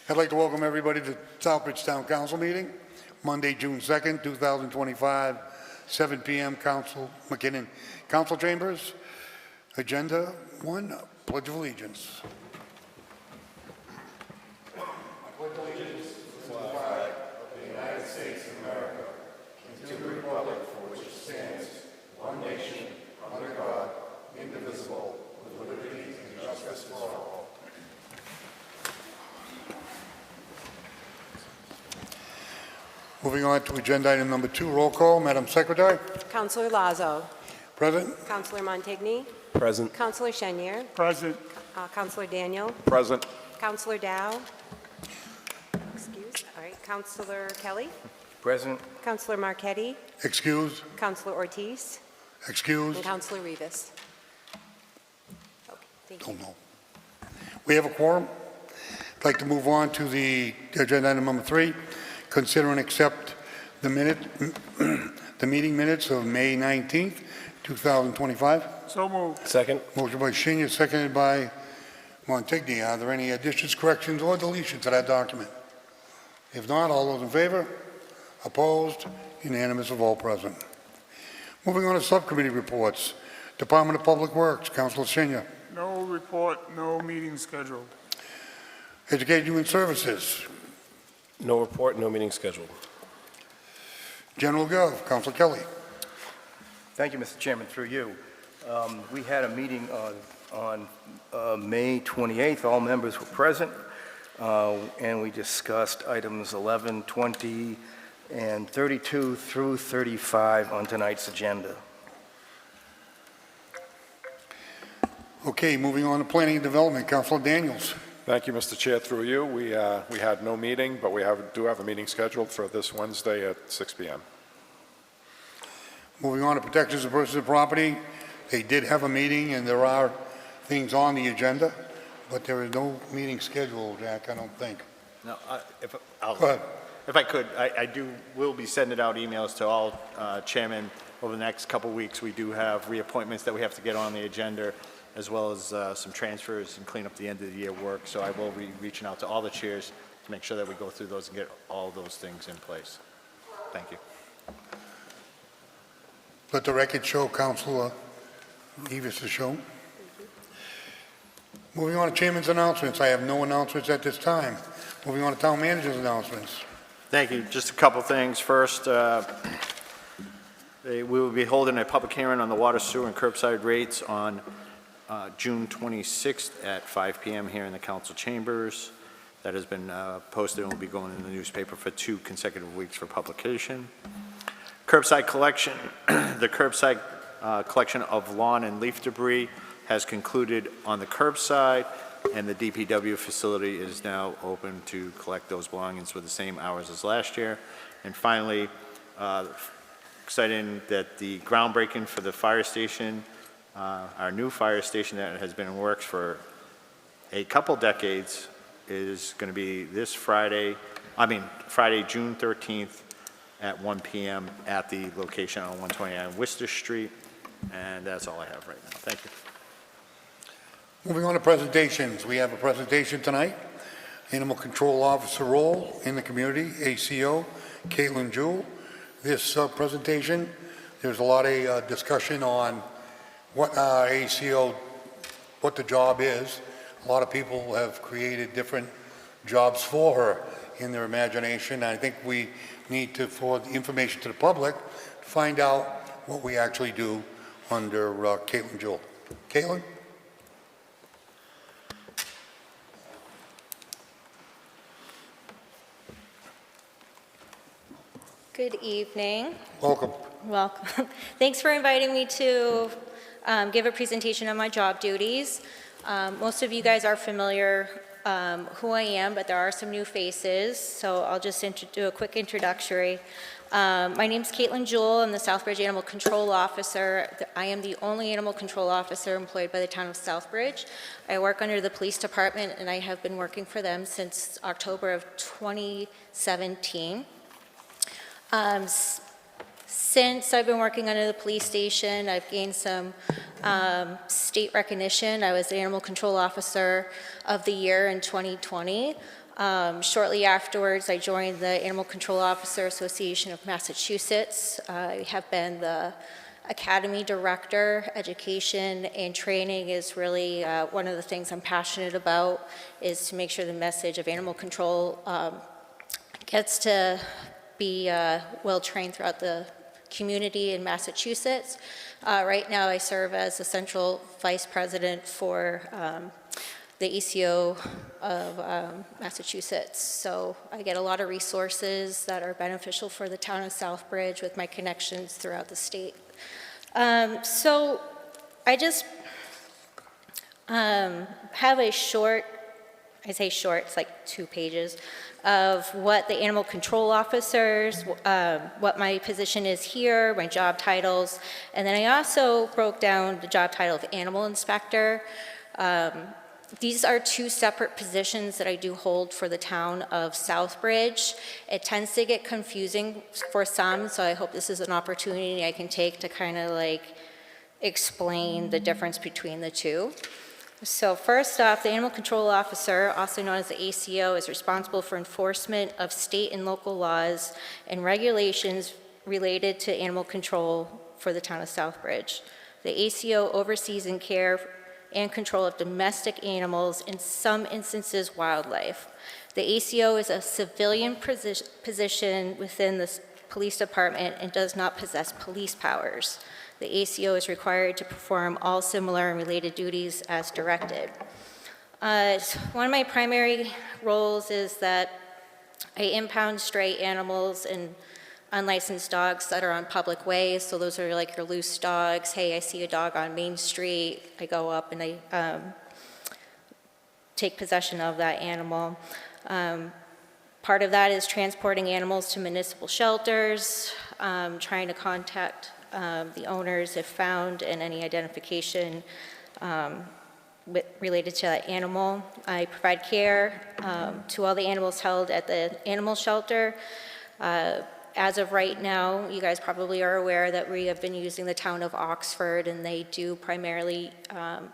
I'd like to welcome everybody to Southbridge Town Council meeting, Monday, June 2nd, 2025, 7 p.m. McKinnon Council Chambers. Agenda 1, Pledge of Allegiance. Moving on to agenda item number 2, roll call. Madam Secretary. Councilor Lazo. Present. Councilor Montigny. Present. Councilor Chenier. Present. Councilor Daniel. Present. Councilor Dow. Excuse. All right. Councilor Kelly. Present. Councilor Marchetti. Excused. Councilor Ortiz. Excused. And Councilor Rivas. Okay. Thank you. Don't know. We have a quorum. I'd like to move on to the agenda item number 3. Consider and accept the meeting minutes of May 19th, 2025. So moved. Second. Motion by Senior, seconded by Montigny. Are there any additions, corrections, or deletions to that document? If not, all those in favor? Opposed? Unanimous of all present. Moving on to subcommittee reports. Department of Public Works, Councilor Senior. No report, no meeting scheduled. Education and Human Services, No report, no meeting scheduled. General Gov, Councilor Kelly. Thank you, Mr. Chairman, through you. We had a meeting on May 28th. All members were present, and we discussed items 11, 20, and 32 through 35 on tonight's agenda. Okay, moving on to Planning and Development, Councilor Daniels. Thank you, Mr. Chair. Through you, we had no meeting, but we do have a meeting scheduled for this Wednesday at 6 p.m. Moving on to Protections of Personal Property. They did have a meeting, and there are things on the agenda, but there is no meeting scheduled, Jack, I don't think. No, Go ahead. if I could, will be sending out emails to all chairmen over the next couple weeks. We do have reappointments that we have to get on the agenda, as well as some transfers and clean up the end of the year work. So I will be reaching out to all the chairs to make sure that we go through those and get all those things in place. Thank you. Let the record show Councilor Evis is shown. Moving on to Chairman's announcements. I have no announcements at this time. Moving on to Town Manager's announcements. Thank you. Just a couple things. First, we will be holding a public hearing on the water, sewer, and curbside rates on June 26th at 5 p.m. here in the council chambers. That has been posted and will be going in the newspaper for 2 consecutive weeks for publication. Curbside collection. The curbside collection of lawn and leaf debris has concluded on the curbside, and the DPW facility is now open to collect those belongings with the same hours as last year. And finally, exciting that the groundbreaking for the fire station, our new fire station that has been in works for a couple decades, is going to be this Friday, June 13th at 1 p.m. at the location on 129 Worcester Street. And that's all I have right now. Thank you. Moving on to presentations. We have a presentation tonight. Animal Control Officer role in the community, ACO, Caitlin Jewell. This presentation, there's a lot of discussion on what ACO, what the job is. A lot of people have created different jobs for her in their imagination. I think we need to, for the information to the public, find out what we actually do under Caitlin Jewell. Caitlin? Good evening. Welcome. Welcome. Thanks for inviting me to give a presentation on my job duties. Most of you guys are familiar who I am, but there are some new faces, so I'll just do a quick introductory. My name's Caitlin Jewell. I'm the Southbridge Animal Control Officer. I am the only animal control officer employed by the town of Southbridge. I work under the police department, and I have been working for them since October of 2017. Since I've been working under the police station, I've gained some state recognition. I was the Animal Control Officer of the Year in 2020. Shortly afterwards, I joined the Animal Control Officer Association of Massachusetts. I have been the Academy Director. Education and training is really one of the things I'm passionate about, is to make sure the message of animal control gets to be well-trained throughout the community in Massachusetts. Right now, I serve as the Central Vice President for the ACO of Massachusetts. So I get a lot of resources that are beneficial for the town of Southbridge with my connections throughout the state. So I just have a short, I say short, it's like 2 pages, of what the animal control officers, what my position is here, my job titles, and then I also broke down the job title of animal inspector. These are 2 separate positions that I do hold for the town of Southbridge. It tends to get confusing for some, so I hope this is an opportunity I can take to kind of like explain the difference between the 2. So first off, the animal control officer, also known as the ACO, is responsible for enforcement of state and local laws and regulations related to animal control for the town of Southbridge. The ACO oversees and care and control of domestic animals, in some instances wildlife. The ACO is a civilian position within the police department and does not possess police powers. The ACO is required to perform all similar and related duties as directed. One of my primary roles is that I impound stray animals and unlicensed dogs that are on public ways. So those are like your loose dogs. Hey, I see a dog on Main Street. I go up and I take possession of that animal. Part of that is transporting animals to municipal shelters, trying to contact the owners if found, and any identification related to that animal. I provide care to all the animals held at the animal shelter. As of right now, you guys probably are aware that we have been using the town of Oxford, and they do primarily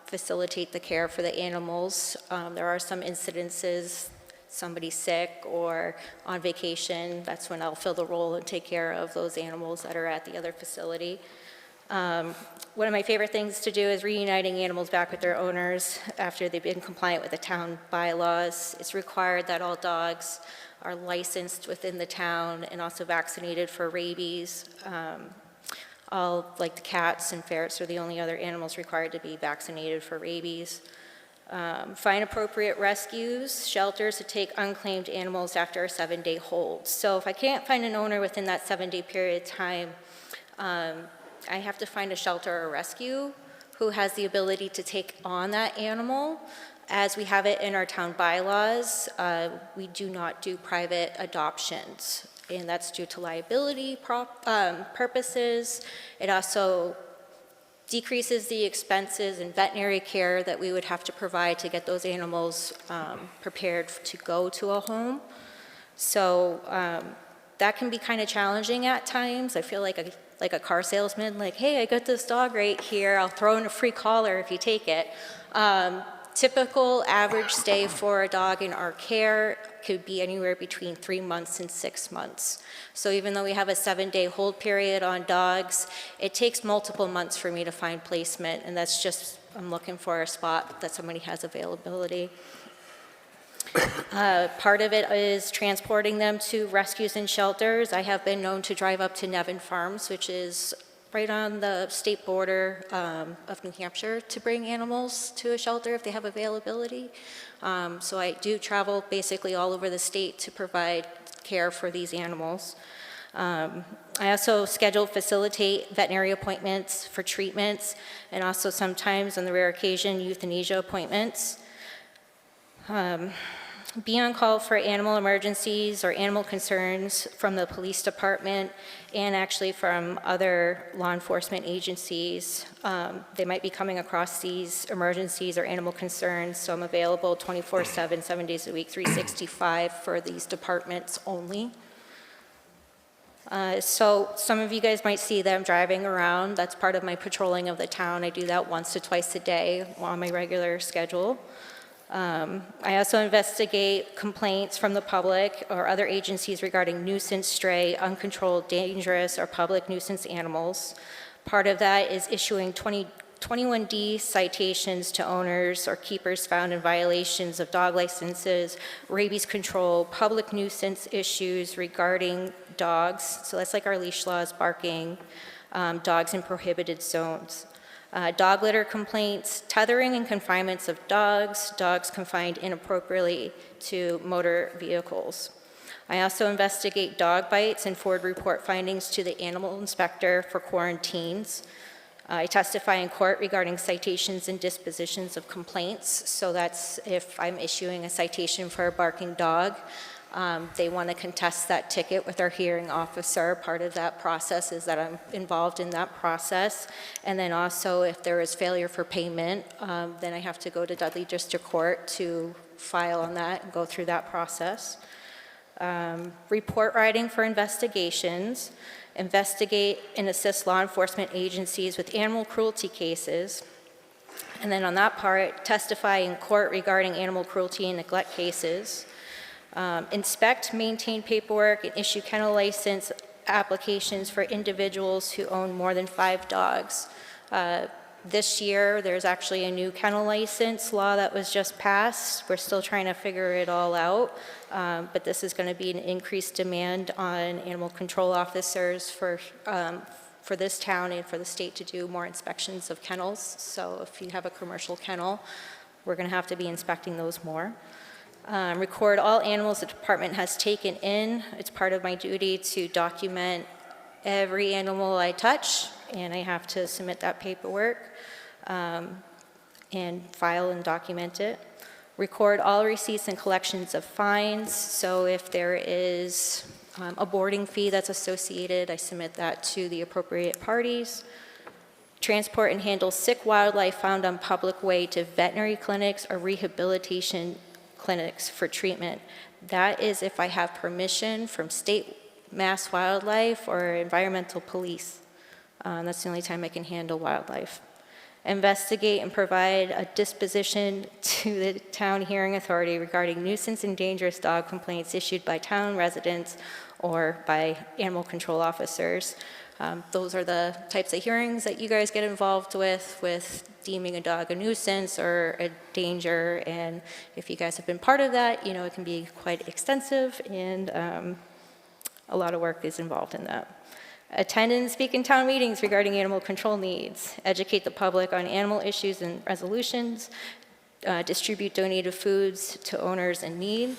facilitate the care for the animals. There are some incidences, somebody's sick or on vacation, that's when I'll fill the role and take care of those animals that are at the other facility. One of my favorite things to do is reuniting animals back with their owners after they've been compliant with the town bylaws. It's required that all dogs are licensed within the town and also vaccinated for rabies. All, like the cats and ferrets, are the only other animals required to be vaccinated for rabies. Find appropriate rescues, shelters to take unclaimed animals after a 7-day hold. So if I can't find an owner within that 7-day period of time, I have to find a shelter or rescue who has the ability to take on that animal. As we have it in our town bylaws, we do not do private adoptions, and that's due to liability purposes. It also decreases the expenses and veterinary care that we would have to provide to get those animals prepared to go to a home. So that can be kind of challenging at times. I feel like a car salesman, like, hey, I got this dog right here. I'll throw in a free collar if you take it. Typical average stay for a dog in our care could be anywhere between 3 months and 6 months. So even though we have a 7-day hold period on dogs, it takes multiple months for me to find placement, and that's just, I'm looking for a spot that somebody has availability. Part of it is transporting them to rescues and shelters. I have been known to drive up to Nevin Farms, which is right on the state border of New Hampshire, to bring animals to a shelter if they have availability. So I do travel basically all over the state to provide care for these animals. I also facilitate veterinary appointments for treatments, and also sometimes, on the rare occasion, euthanasia appointments. Be on call for animal emergencies or animal concerns from the police department and actually from other law enforcement agencies. They might be coming across these emergencies or animal concerns, so I'm available 24/7, 7 days a week, 365 for these departments only. So some of you guys might see that I'm driving around. That's part of my patrolling of the town. I do that once to twice a day on my regular schedule. I also investigate complaints from the public or other agencies regarding nuisance, stray, uncontrolled, dangerous, or public nuisance animals. Part of that is issuing 21D citations to owners or keepers found in violations of dog licenses, rabies control, public nuisance issues regarding dogs. So that's like our leash laws, barking, dogs in prohibited zones. Dog litter complaints, tethering and confinements of dogs, dogs confined inappropriately to motor vehicles. I also investigate dog bites and forward report findings to the animal inspector for quarantines. I testify in court regarding citations and dispositions of complaints. So that's if I'm issuing a citation for a barking dog, they want to contest that ticket with our hearing officer. Part of that process is that I'm involved in that process. And then also if there is failure for payment, then I have to go to Dudley District Court to file on that and go through that process. Report writing for investigations, investigate and assist law enforcement agencies with animal cruelty cases. And then on that part, testify in court regarding animal cruelty and neglect cases. Inspect, maintain paperwork, and issue kennel license applications for individuals who own more than 5 dogs. This year, there's actually a new kennel license law that was just passed. We're still trying to figure it all out, but this is going to be an increased demand on animal control officers for this town and for the state to do more inspections of kennels. So if you have a commercial kennel, we're going to have to be inspecting those more. Record all animals the department has taken in. It's part of my duty to document every animal I touch, and I have to submit that paperwork and file and document it. Record all receipts and collections of fines. So if there is a boarding fee that's associated, I submit that to the appropriate parties. Transport and handle sick wildlife found on public way to veterinary clinics or rehabilitation clinics for treatment. That is if I have permission from state mass wildlife or environmental police. That's the only time I can handle wildlife. Investigate and provide a disposition to the town hearing authority regarding nuisance and dangerous dog complaints issued by town residents or by animal control officers. Those are the types of hearings that you guys get involved with deeming a dog a nuisance or a danger. And if you guys have been part of that, you know, it can be quite extensive, and a lot of work is involved in that. Attend and speak in town meetings regarding animal control needs. Educate the public on animal issues and resolutions. Distribute donated foods to owners in need.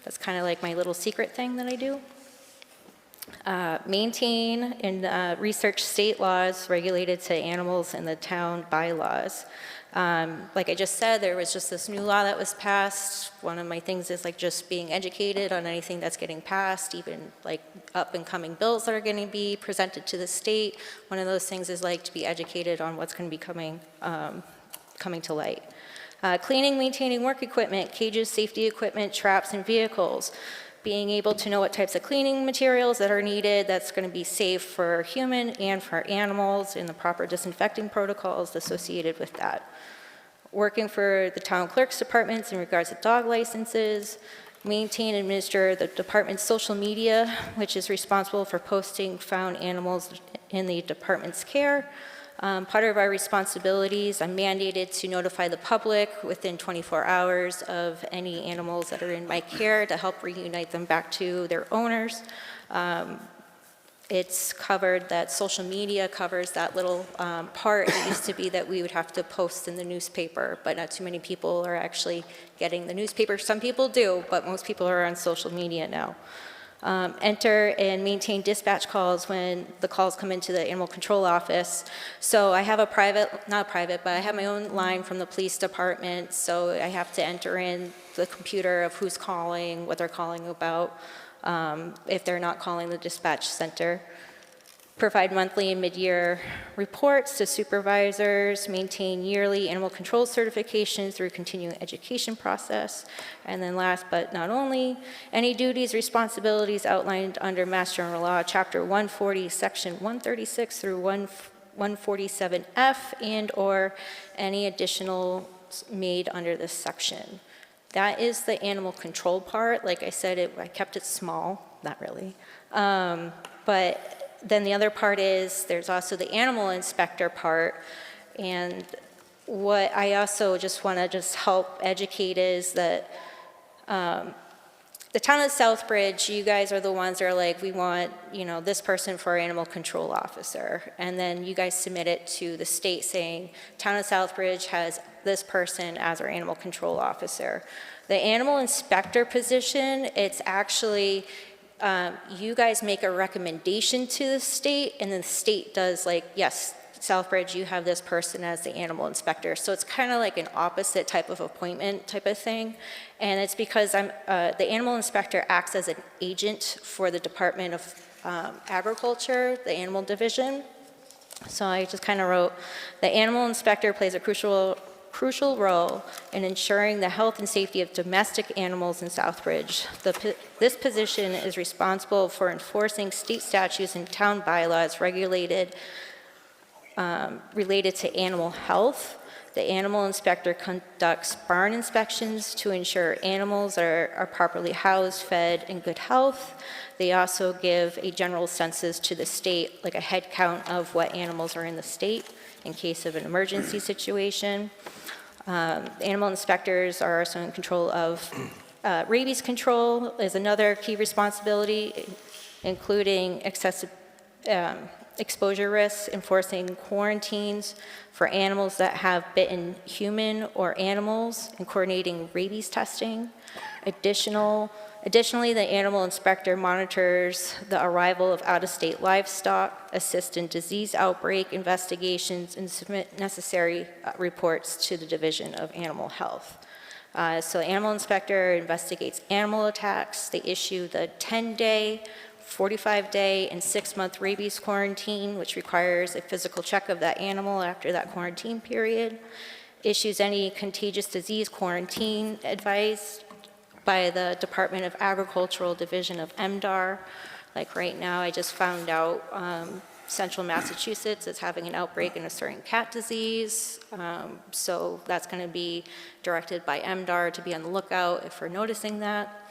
That's kind of like my little secret thing that I do. Maintain and research state laws related to animals and the town bylaws. Like I just said, there was just this new law that was passed. One of my things is like just being educated on anything that's getting passed, even like up and coming bills that are going to be presented to the state. One of those things is like to be educated on what's going to be coming to light. Cleaning, maintaining work equipment, cages, safety equipment, traps, and vehicles. Being able to know what types of cleaning materials that are needed that's going to be safe for human and for animals, and the proper disinfecting protocols associated with that. Working for the town clerk's departments in regards to dog licenses. Maintain and administer the department's social media, which is responsible for posting found animals in the department's care. Part of our responsibilities, I'm mandated to notify the public within 24 hours of any animals that are in my care to help reunite them back to their owners. It's covered that social media covers that little part. It used to be that we would have to post in the newspaper, but not too many people are actually getting the newspaper. Some people do, but most people are on social media now. Enter and maintain dispatch calls when the calls come into the animal control office. So I have but I have my own line from the police department, so I have to enter in the computer of who's calling, what they're calling about, if they're not calling the dispatch center. Provide monthly and mid-year reports to supervisors, maintain yearly animal control certifications through continuing education process. And then last but not only, any duties, responsibilities outlined under Mass General Law, Chapter 140, Section 136 through 147F, and or any additional made under this section. That is the animal control part. Like I said, I kept it small, not really. But then the other part is there's also the animal inspector part. And what I also just want to help educate is that the town of Southbridge, you guys are the ones that are like, we want, this person for our animal control officer. And then you guys submit it to the state saying, town of Southbridge has this person as our animal control officer. The animal inspector position, it's actually, you guys make a recommendation to the state, and then the state does like, yes, Southbridge, you have this person as the animal inspector. So it's kind of like an opposite type of appointment type of thing. And it's because the animal inspector acts as an agent for the Department of Agriculture, the animal division. So I just kind of wrote, the animal inspector plays a crucial role in ensuring the health and safety of domestic animals in Southbridge. This position is responsible for enforcing state statutes and town bylaws related to animal health. The animal inspector conducts barn inspections to ensure animals are properly housed, fed, in good health. They also give a general census to the state, like a head count of what animals are in the state in case of an emergency situation. Animal inspectors are also in control of rabies control is another key responsibility, including exposure risks, enforcing quarantines for animals that have bitten human or animals, and coordinating rabies testing. Additionally, the animal inspector monitors the arrival of out-of-state livestock, assists in disease outbreak investigations, and submit necessary reports to the Division of Animal Health. So the animal inspector investigates animal attacks. They issue the 10-day, 45-day, and 6-month rabies quarantine, which requires a physical check of that animal after that quarantine period. Issues any contagious disease quarantine advice by the Department of Agricultural Division of MDAR. Like right now, I just found out Central Massachusetts is having an outbreak in a certain cat disease. So that's going to be directed by MDAR to be on the lookout if we're noticing that.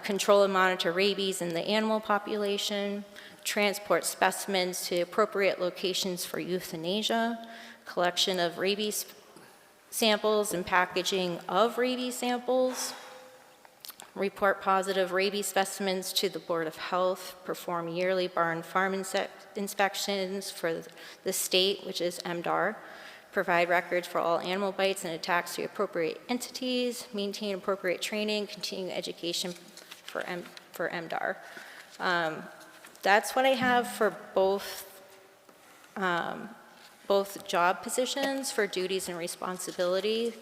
Control and monitor rabies in the animal population, transport specimens to appropriate locations for euthanasia, collection of rabies samples and packaging of rabies samples, report positive rabies specimens to the Board of Health, perform yearly barn farm inspections for the state, which is MDAR, provide records for all animal bites and attacks to appropriate entities, maintain appropriate training, continue education for MDAR. That's what I have for both job positions for duties and responsibility.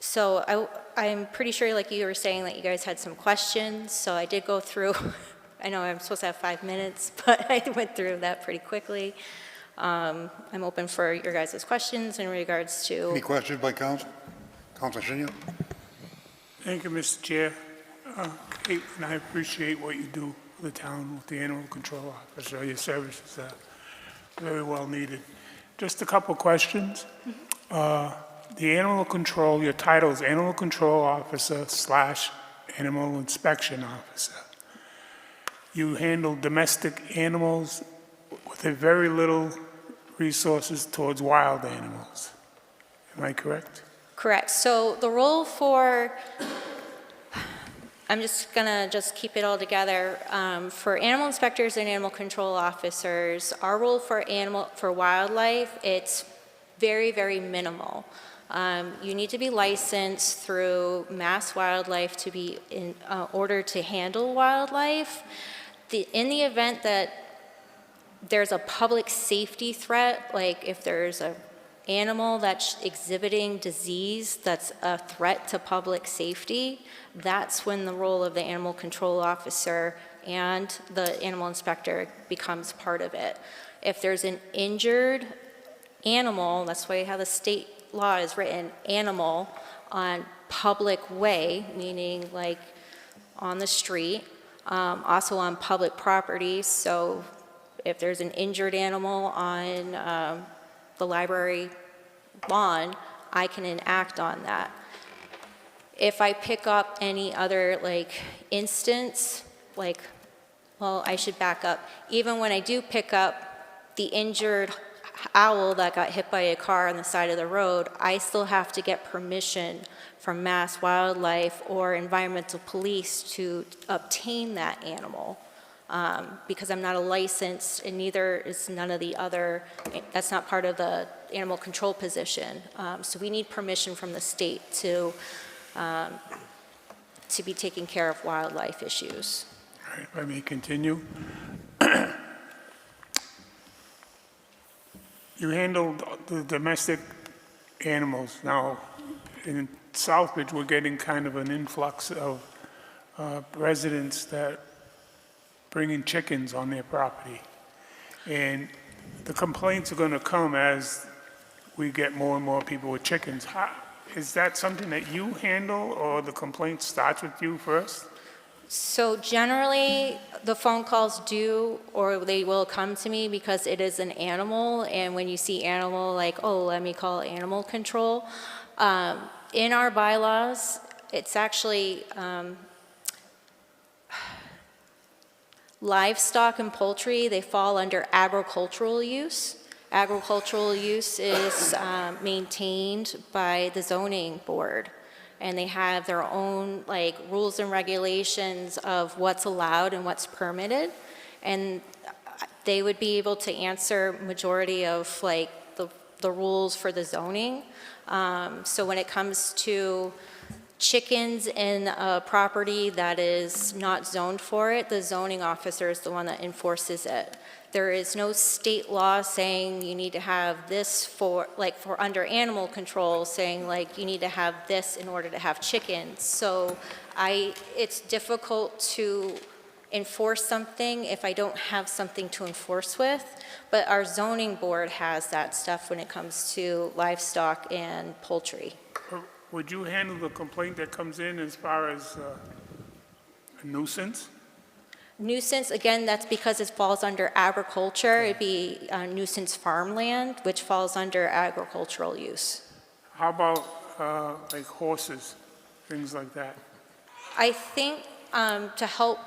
So I'm pretty sure, like you were saying, that you guys had some questions, so I did go through, I know I'm supposed to have 5 minutes, but I went through that pretty quickly. I'm open for your guys' questions in regards to... Any questions by council? Councilor Shinyo? Thank you, Mr. Chair. Kate, and I appreciate what you do for the town with the animal control officer. Your services are very well needed. Just a couple questions. The animal control, your title is Animal Control Officer / Animal Inspection Officer. You handle domestic animals with a very little resources towards wild animals. Am I correct? Correct. So the role for, I'm just gonna keep it all together. For animal inspectors and animal control officers, our role for wildlife, it's very, very minimal. You need to be licensed through Mass Wildlife to be in order to handle wildlife. In the event that there's a public safety threat, like if there's an animal that's exhibiting disease that's a threat to public safety, that's when the role of the animal control officer and the animal inspector becomes part of it. If there's an injured animal, that's why how the state law is written, animal on public way, meaning like on the street, also on public property. So if there's an injured animal on the library lawn, I can enact on that. If I pick up any other instance, well, I should back up. Even when I do pick up the injured owl that got hit by a car on the side of the road, I still have to get permission from Mass Wildlife or environmental police to obtain that animal, because I'm not a licensed, and neither is none of the other, that's not part of the animal control position. So we need permission from the state to be taking care of wildlife issues. All right, if I may continue. You handled the domestic animals. Now, in Southbridge, we're getting kind of an influx of residents that bring in chickens on their property. And the complaints are going to come as we get more and more people with chickens. Is that something that you handle, or the complaint starts with you first? So generally, the phone calls do, or they will come to me because it is an animal, and when you see animal, oh, let me call animal control. In our bylaws, it's actually livestock and poultry, they fall under agricultural use. Agricultural use is maintained by the zoning board, and they have their own rules and regulations of what's allowed and what's permitted, and they would be able to answer majority of the rules for the zoning. So when it comes to chickens in a property that is not zoned for it, the zoning officer is the one that enforces it. There is no state law saying you need to have this for under animal control, saying you need to have this in order to have chickens. So it's difficult to enforce something if I don't have something to enforce with, but our zoning board has that stuff when it comes to livestock and poultry. Would you handle the complaint that comes in as far as a nuisance? Nuisance, again, that's because it falls under agriculture. It'd be nuisance farmland, which falls under agricultural use. How about horses, things like that? I think to help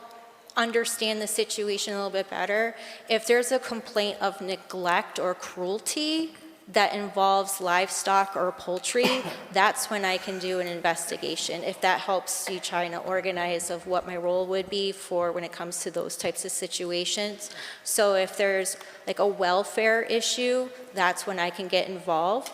understand the situation a little bit better, if there's a complaint of neglect or cruelty that involves livestock or poultry, that's when I can do an investigation, if that helps you trying to organize of what my role would be for when it comes to those types of situations. So if there's a welfare issue, that's when I can get involved.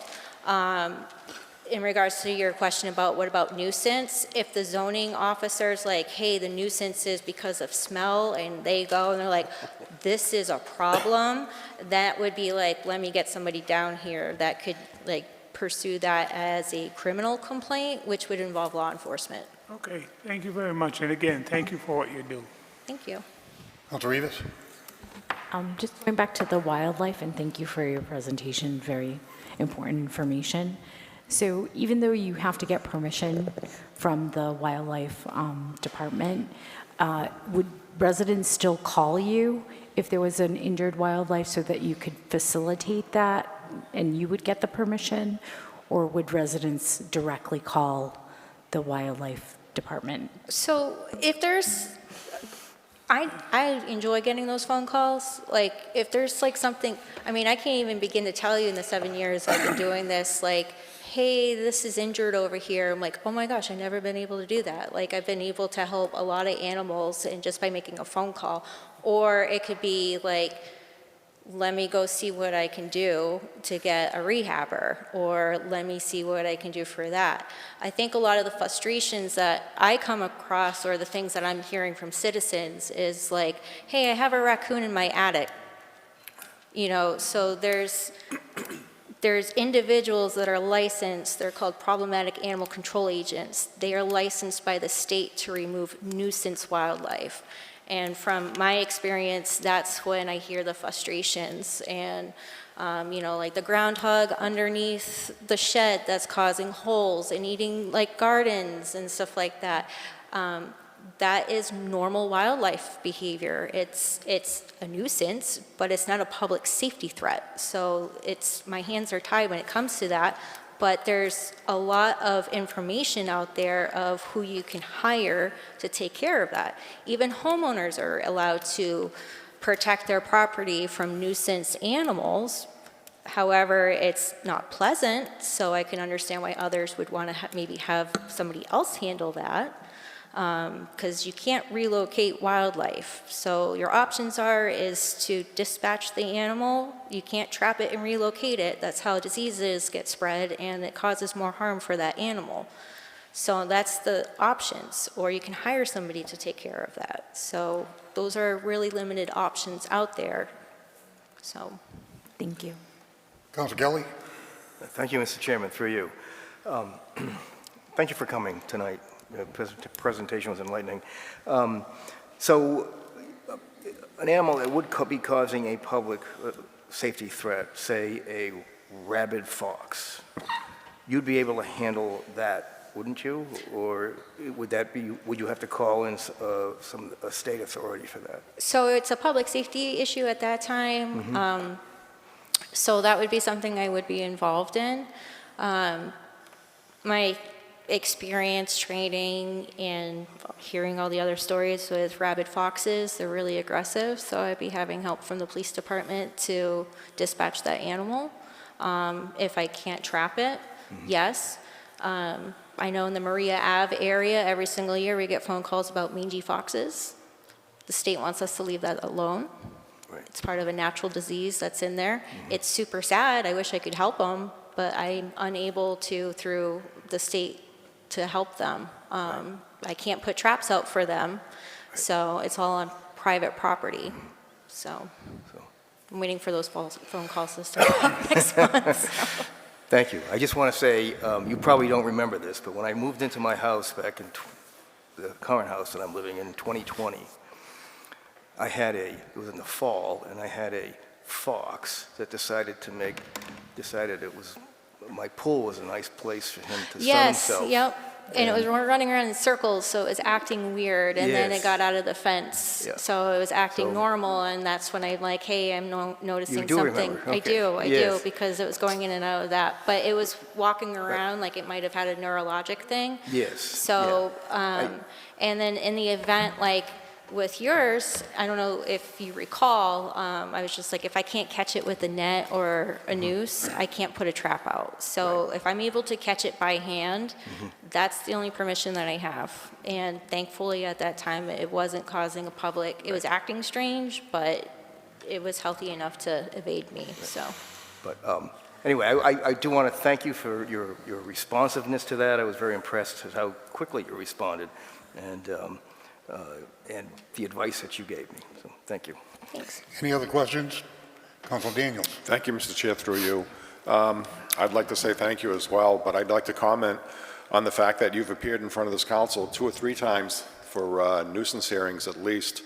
In regards to your question about what about nuisance, if the zoning officer's hey, the nuisance is because of smell, and they go and they're this is a problem, that would be let me get somebody down here that could pursue that as a criminal complaint, which would involve law enforcement. Okay, thank you very much. And again, thank you for what you do. Thank you. Councilor Rivas? Just going back to the wildlife, and thank you for your presentation, very important information. So even though you have to get permission from the wildlife department, would residents still call you if there was an injured wildlife so that you could facilitate that and you would get the permission? Or would residents directly call the wildlife department? So if there's, I enjoy getting those phone calls. If there's something, I can't even begin to tell you in the 7 years I've been doing this, hey, this is injured over here. I'm oh my gosh, I've never been able to do that. I've been able to help a lot of animals and just by making a phone call. Or it could be let me go see what I can do to get a rehabber, or let me see what I can do for that. I think a lot of the frustrations that I come across, or the things that I'm hearing from citizens, is hey, I have a raccoon in my attic. So there's individuals that are licensed, they're called problematic animal control agents. They are licensed by the state to remove nuisance wildlife. And from my experience, that's when I hear the frustrations. And, the groundhog underneath the shed that's causing holes and eating gardens and stuff like that. That is normal wildlife behavior. It's a nuisance, but it's not a public safety threat. So my hands are tied when it comes to that. but there's a lot of information out there of who you can hire to take care of that. Even homeowners are allowed to protect their property from nuisance animals. However, it's not pleasant, so I can understand why others would want to maybe have somebody else handle that, because you can't relocate wildlife. So your options is to dispatch the animal. You can't trap it and relocate it. That's how diseases get spread, and it causes more harm for that animal. So that's the options, or you can hire somebody to take care of that. So those are really limited options out there. So, Thank you. Council Kelly? Thank you, Mr. Chairman, through you. Thank you for coming tonight. The presentation was enlightening. So, an animal that would be causing a public safety threat, say a rabid fox, you'd be able to handle that, wouldn't you? Or would you have to call in a state authority for that? so it's a public safety issue at that time. So that would be something I would be involved in. My experience training and hearing all the other stories with rabid foxes, they're really aggressive, so I'd be having help from the police department to dispatch that animal. If I can't trap it, yes. I know in the Maria Ave area, every single year we get phone calls about mangy foxes. The state wants us to leave that alone. Right. It's part of a natural disease that's in there. It's super sad. I wish I could help them, but I'm unable to, through the state, to help them. I can't put traps out for them, so it's all on private property. So I'm waiting for those phone calls to start next month. Thank you. I just want to say, you probably don't remember this, but when I moved into my house back in the current house that I'm living in 2020, it was in the fall, and I had a fox that decided my pool was a nice place for him to sun himself. Yes, yep. And it was running around in circles, so it was acting weird, and then it Yes. got out of the fence. Yeah. So it was acting So- normal, and that's when I'm like, hey, I'm noticing You do something. remember, I okay. do, Yes. because it was going in and out of that. But it was walking around like it might have had a neurologic thing. Yes. So, yeah. and then in the event, like with yours, I don't know if you recall, I was just like, if I can't catch it with a net or a noose, I can't put a trap out. So if I'm able to catch it by hand, that's the only permission that I have. And thankfully at that time, it wasn't causing a public, it was acting strange, but it was healthy enough to evade me, so. But anyway, I do want to thank you for your responsiveness to that. I was very impressed at how quickly you responded, and the advice that you gave me. So thank you. Thanks. Any other questions? Council Daniels? Thank you, Mr. Chair, through you. I'd like to say thank you as well, but I'd like to comment on the fact that you've appeared in front of this council 2 or 3 times for nuisance hearings at least.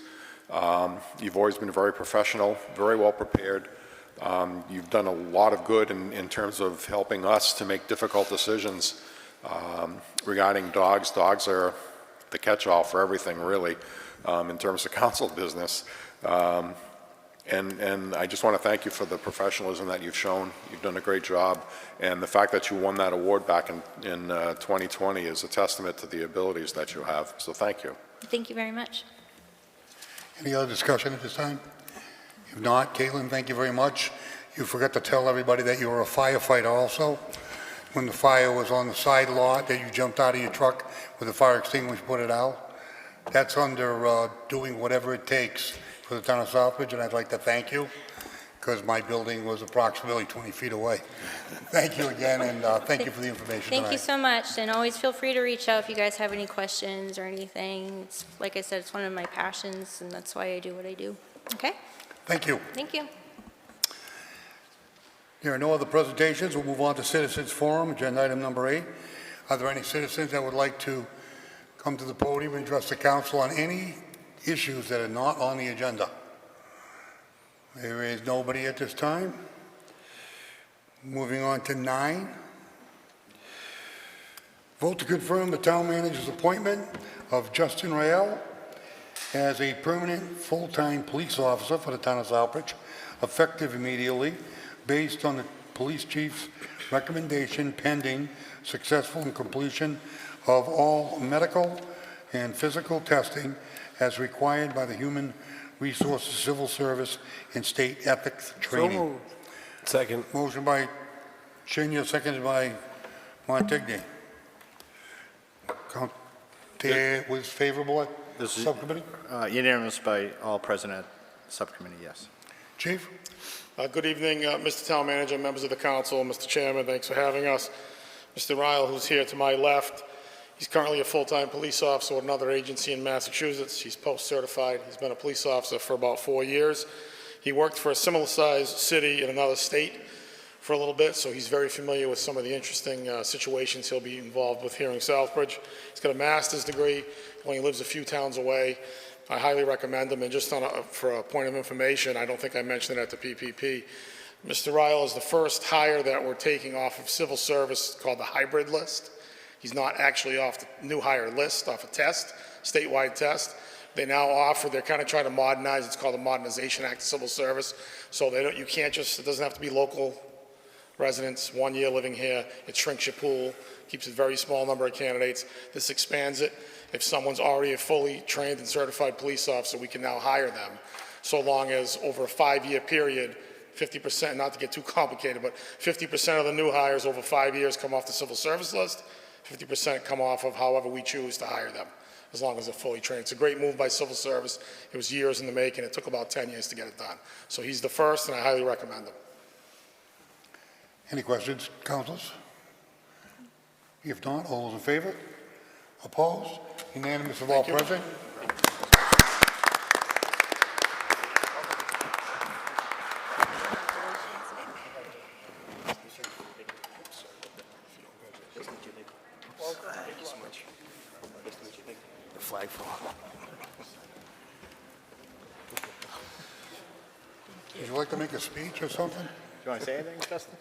You've always been very professional, very well prepared. You've done a lot of good in terms of helping us to make difficult decisions regarding dogs. Dogs are the catch-all for everything, really, in terms of council business. And I just want to thank you for the professionalism that you've shown. You've done a great job. And the fact that you won that award back in 2020 is a testament to the abilities that you have. So thank you. Thank you very much. Any other discussion at this time? If not, Caitlin, thank you very much. You forgot to tell everybody that you were a firefighter also. When the fire was on the side lot, that you jumped out of your truck with a fire extinguisher, put it out. That's under doing whatever it takes for the town of Southbridge, and I'd like to thank you, because my building was approximately 20 feet away. Thank you again, and thank you for the information tonight. Thank you so much, and always feel free to reach out if you guys have any questions or anything. It's, like I said, it's one of my passions, and that's why I do what I do. Okay? Thank you. Thank you. There are no other presentations. We'll move on to Citizens Forum, agenda item number 8. Are there any citizens that would like to come to the podium and address the council on any issues that are not on the agenda? There is nobody at this time. Moving on to 9. Vote to confirm the town manager's appointment of Justin Rael as a permanent full-time police officer for the town of Southbridge, effective immediately, based on the police chief's recommendation pending successful completion of all medical and physical testing as required by the Human Resources Civil Service and State Ethics So Training. moved. Second. Motion by Chinya, seconded by Montigny. There was favorable at This is- subcommittee? Unanimous by all present at subcommittee, yes. Chief? Good evening, Mr. Town Manager, members of the council, Mr. Chairman, thanks for having us. Mr. Ryle, who's here to my left, he's currently a full-time police officer with another agency in Massachusetts. He's post-certified. He's been a police officer for about 4 years. He worked for a similar-sized city in another state for a little bit, so he's very familiar with some of the interesting situations he'll be involved with here in Southbridge. He's got a master's degree. He only lives a few towns away. I highly recommend him, and just for a point of information, I don't think I mentioned it at the PPP. Mr. Ryle is the first hire that we're taking off of civil service called the hybrid list. He's not actually off the new hire list, off a test, statewide test. They now offer, they're kind of trying to modernize, it's called the Modernization Act of Civil Service. So you can't just, it doesn't have to be local residents, 1 year living here. It shrinks your pool, keeps a very small number of candidates. This expands it. If someone's already a fully trained and certified police officer, we can now hire them, so long as over a 5-year period, 50%, not to get too complicated, but 50% of the new hires over 5 years come off the civil service list, 50% come off of however we choose to hire them, as long as they're fully trained. It's a great move by civil service. It was years in the making. It took about 10 years to get it done. So he's the first, and I highly recommend him. Any questions, councilors? If not, all those in favor? Opposed? Unanimous of all present? The flag fall. Would you like to make a speech or something? Do you want to say anything, Justin?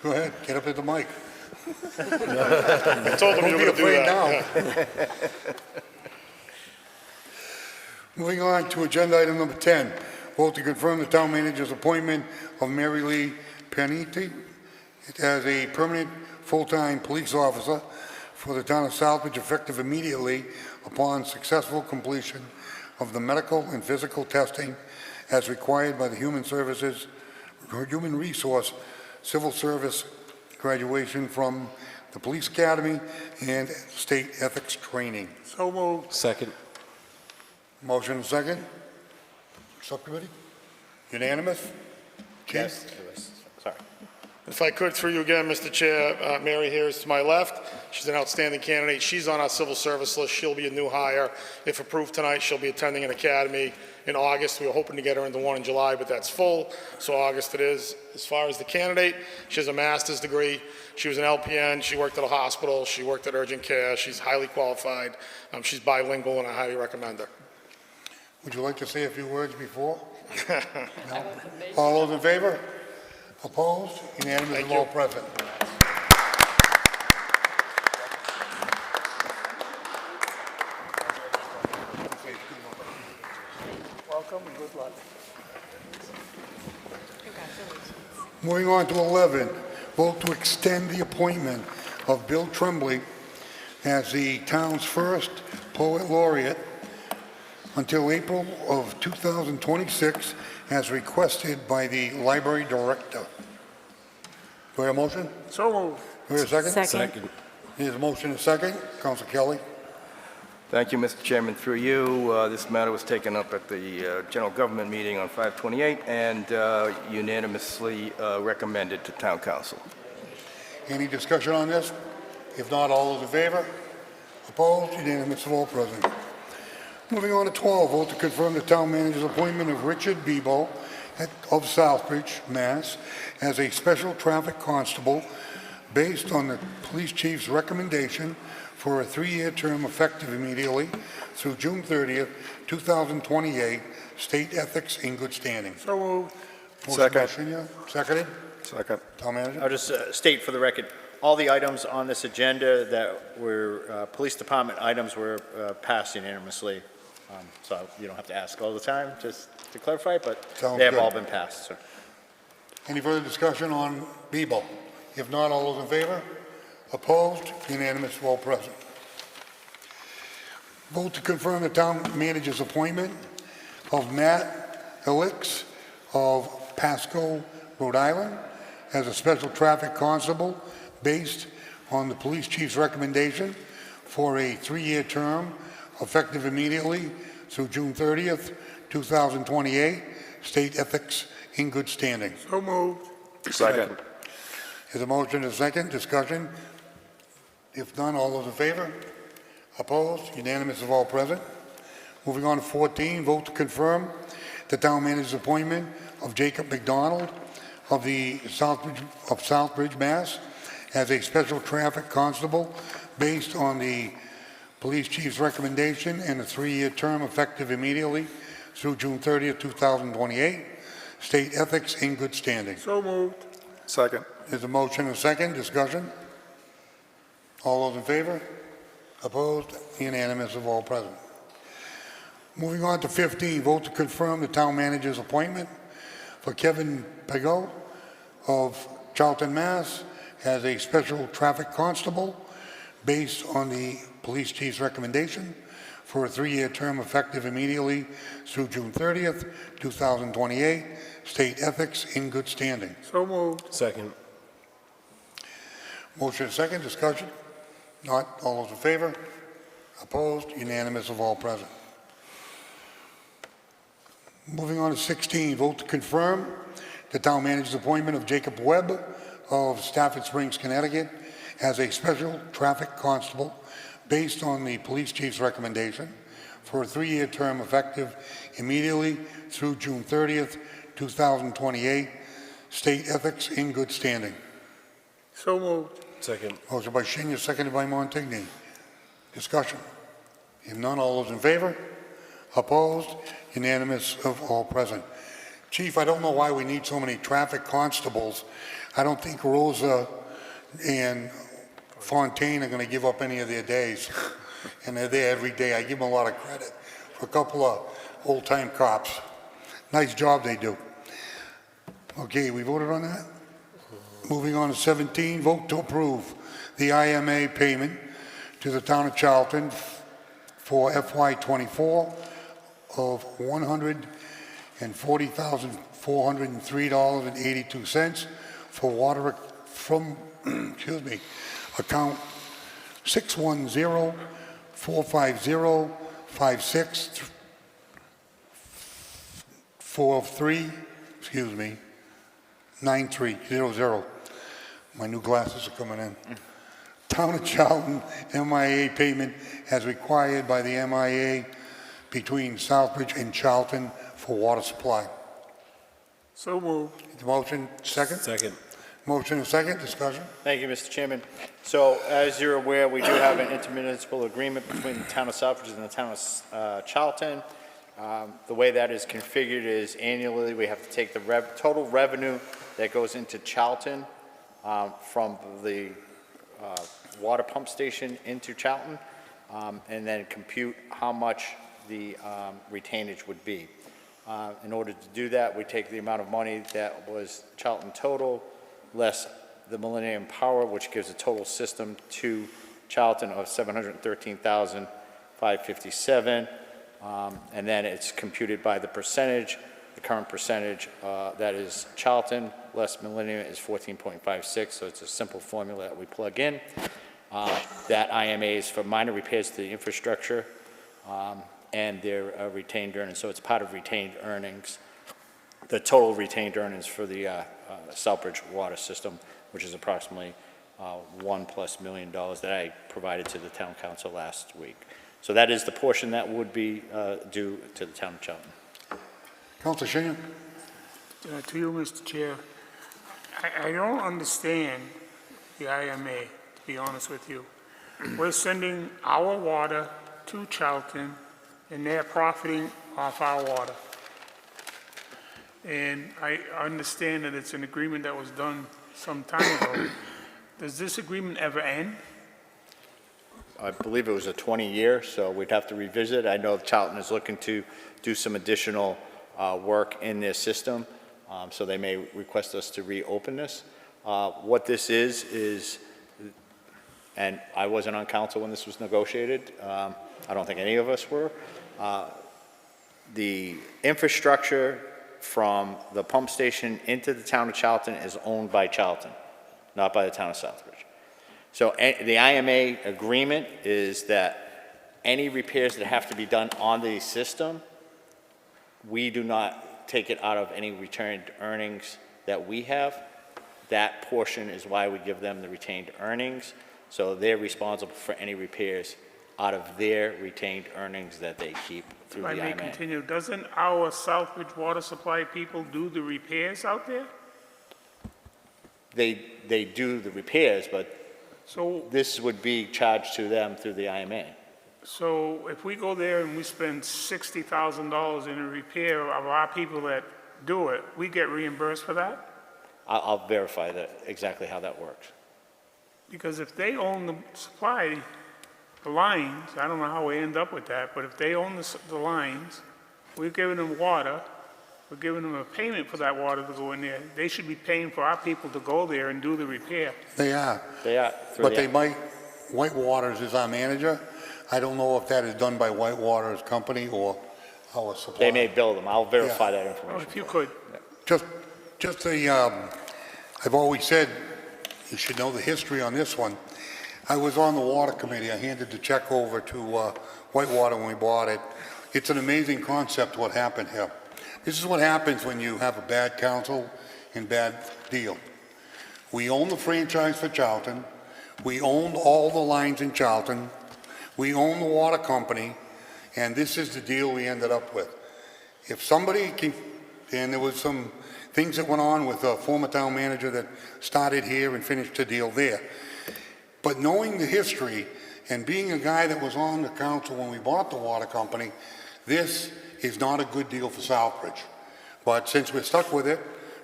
Go ahead, get up at the mic. I told him Don't you be were going to do afraid that. now. Moving on to agenda item number 10, vote to confirm the town manager's appointment of Mary Lee Paniti as a permanent full-time police officer for the town of Southbridge effective immediately upon successful completion of the medical and physical testing as required by the Human Resource Civil Service graduation from the Police Academy and State Ethics Training. So moved. Second. Motion and second. Subcommittee? Unanimous? Chief? Yes. Sorry. If I could, through you again, Mr. Chair, Mary here is to my left. She's an outstanding candidate. She's on our civil service list. She'll be a new hire. If approved tonight, she'll be attending an academy in August. We were hoping to get her into one in July, but that's full, so August it is. As far as the candidate, she has a master's degree. She was an LPN. She worked at a hospital. She worked at urgent care. She's highly qualified. She's bilingual, and I highly recommend her. Would you like to say a few words before? No? All those in favor? Opposed? Unanimous Thank of all you. present. Welcome and good luck. Moving on to 11, vote to extend the appointment of Bill Tremblay as the town's first poet laureate until April of 2026 as requested by the library director. Do I have a motion? So moved. Do I have a second? Second. There's a motion and a second. Council Kelly. Thank you, Mr. Chairman. Through you, this matter was taken up at the general government meeting on 5/28 and unanimously recommended to town council. Any discussion on this? If not, all those in favor? Opposed? Unanimous of all present. Moving on to 12, vote to confirm the town manager's appointment of Richard Bebo of Southbridge, Mass. as a special traffic constable based on the police chief's recommendation for a 3-year term effective immediately through June 30th, 2028, state ethics in good standing. So moved. Motion by Shinya, seconded. Second. Town manager? I'll just state for the record, all the items on this agenda that were police department items were passed unanimously. So you don't have to ask all the time, just to clarify, but Sounds they have good. all been passed, so. Any further discussion on Bebo? If not, all those in favor? Opposed? Unanimous of all present. Vote to confirm the town manager's appointment of Matt Elix of Pasco, Rhode Island, as a special traffic constable based on the police chief's recommendation for a 3-year term effective immediately through June 30th, 2028. State ethics in good standing. So moved. Second. Is a motion and a second? Discussion? If none, all those in favor? Opposed? Unanimous of all present. Moving on to 14, vote to confirm the town manager's appointment of Jacob McDonald of the Southbridge, Mass. as a special traffic constable based on the police chief's recommendation and a 3-year term effective immediately through June 30th, 2028. State ethics in good standing. So moved. Second. There's a motion and a second. Discussion? All those in favor? Opposed? Unanimous of all present. Moving on to 15, vote to confirm the town manager's appointment for Kevin Pagot of Charlton, Mass. as a special traffic constable based on the police chief's recommendation for a 3-year term effective immediately through June 30th, 2028. State ethics in good standing. So moved. Second. Motion and second. Discussion? Not. All those in favor? Opposed? Unanimous of all present. Moving on to 16, vote to confirm the town manager's appointment of Jacob Webb of Stafford Springs, Connecticut as a special traffic constable based on the police chief's recommendation for a 3-year term effective immediately through June 30th, 2028. State ethics in good standing. So moved. Second. Motion by Shinya, seconded by Montigny. Discussion? If none, all those in favor? Opposed? Unanimous of all present. Chief, I don't know why we need so many traffic constables. I don't think Rosa and Fontaine are going to give up any of their days. And they're there every day. I give them a lot of credit for a couple of old-time cops. Nice job they do. Okay, we voted on that? Moving on to 17, vote to approve the IMA payment to the town of Charlton for FY24 of $140,403.82 for water from, excuse me, account 610-450-5643, excuse me, 9300. My new glasses are coming in. Town of Charlton MIA payment as required by the MIA between Southbridge and Charlton for water supply. So moved. The motion, second? Second. Motion and second, discussion? Thank you, Mr. Chairman. So as you're aware, we do have an intermunicipal agreement between the town of Southbridge and the town of Charlton. The way that is configured is annually we have to take the total revenue that goes into Charlton from the water pump station into Charlton, and then compute how much the retainage would be. In order to do that, we take the amount of money that was Charlton total, less the Millennium Power, which gives a total system to Charlton of $713,557, and then it's computed by the percentage. The current percentage that is Charlton less Millennium is 14.56, so it's a simple formula that we plug in. That IMA is for minor repairs to the infrastructure and their retained earnings, so it's part of retained earnings. The total retained earnings for the Southbridge water system, which is approximately $1+ million that I provided to the town council last week. So that is the portion that would be due to the town of Charlton. Councilor Shinnick? To you, Mr. Chair. I don't understand the IMA, to be honest with you. We're sending our water to Charlton, and they're profiting off our water. And I understand that it's an agreement that was done some time ago. Does this agreement ever end? I believe it was a 20-year, so we'd have to revisit. I know Charlton is looking to do some additional work in their system. So they may request us to reopen this. What this is, and I wasn't on council when this was negotiated. I don't think any of us were. The infrastructure from the pump station into the town of Charlton is owned by Charlton, not by the town of Southbridge. So the IMA agreement is that any repairs that have to be done on the system, we do not take it out of any retained earnings that we have. That portion is why we give them the retained earnings. So they're responsible for any repairs out of their retained earnings that they keep through If I the may IMA. continue, doesn't our Southbridge water supply people do the repairs out there? They do the repairs, but So, this would be charged to them through the IMA. so if we go there and we spend $60,000 in a repair of our people that do it, we get reimbursed for that? I'll verify that, exactly how that works. Because if they own the supply, the lines, I don't know how we end up with that, but if they own the lines, we're giving them water, we're giving them a payment for that water to go in there, they should be paying for our people to go there and do the repair. They are. They are. through But the they might, Whitewaters is our manager. I don't know if that is done by Whitewaters Company or our supplier. They may bill them. I'll verify that Oh, information. if you could, Just I've always said, you should know the history on this one. I was on the water committee. I handed the check over to Whitewater when we bought it. It's an amazing concept what happened here. This is what happens when you have a bad council and bad deal. We own the franchise for Charlton. We owned all the lines in Charlton. We own the water company, and this is the deal we ended up with. If somebody can, and there was some things that went on with a former town manager that started here and finished the deal there. But knowing the history and being a guy that was on the council when we bought the water company, this is not a good deal for Southbridge. But since we're stuck with it,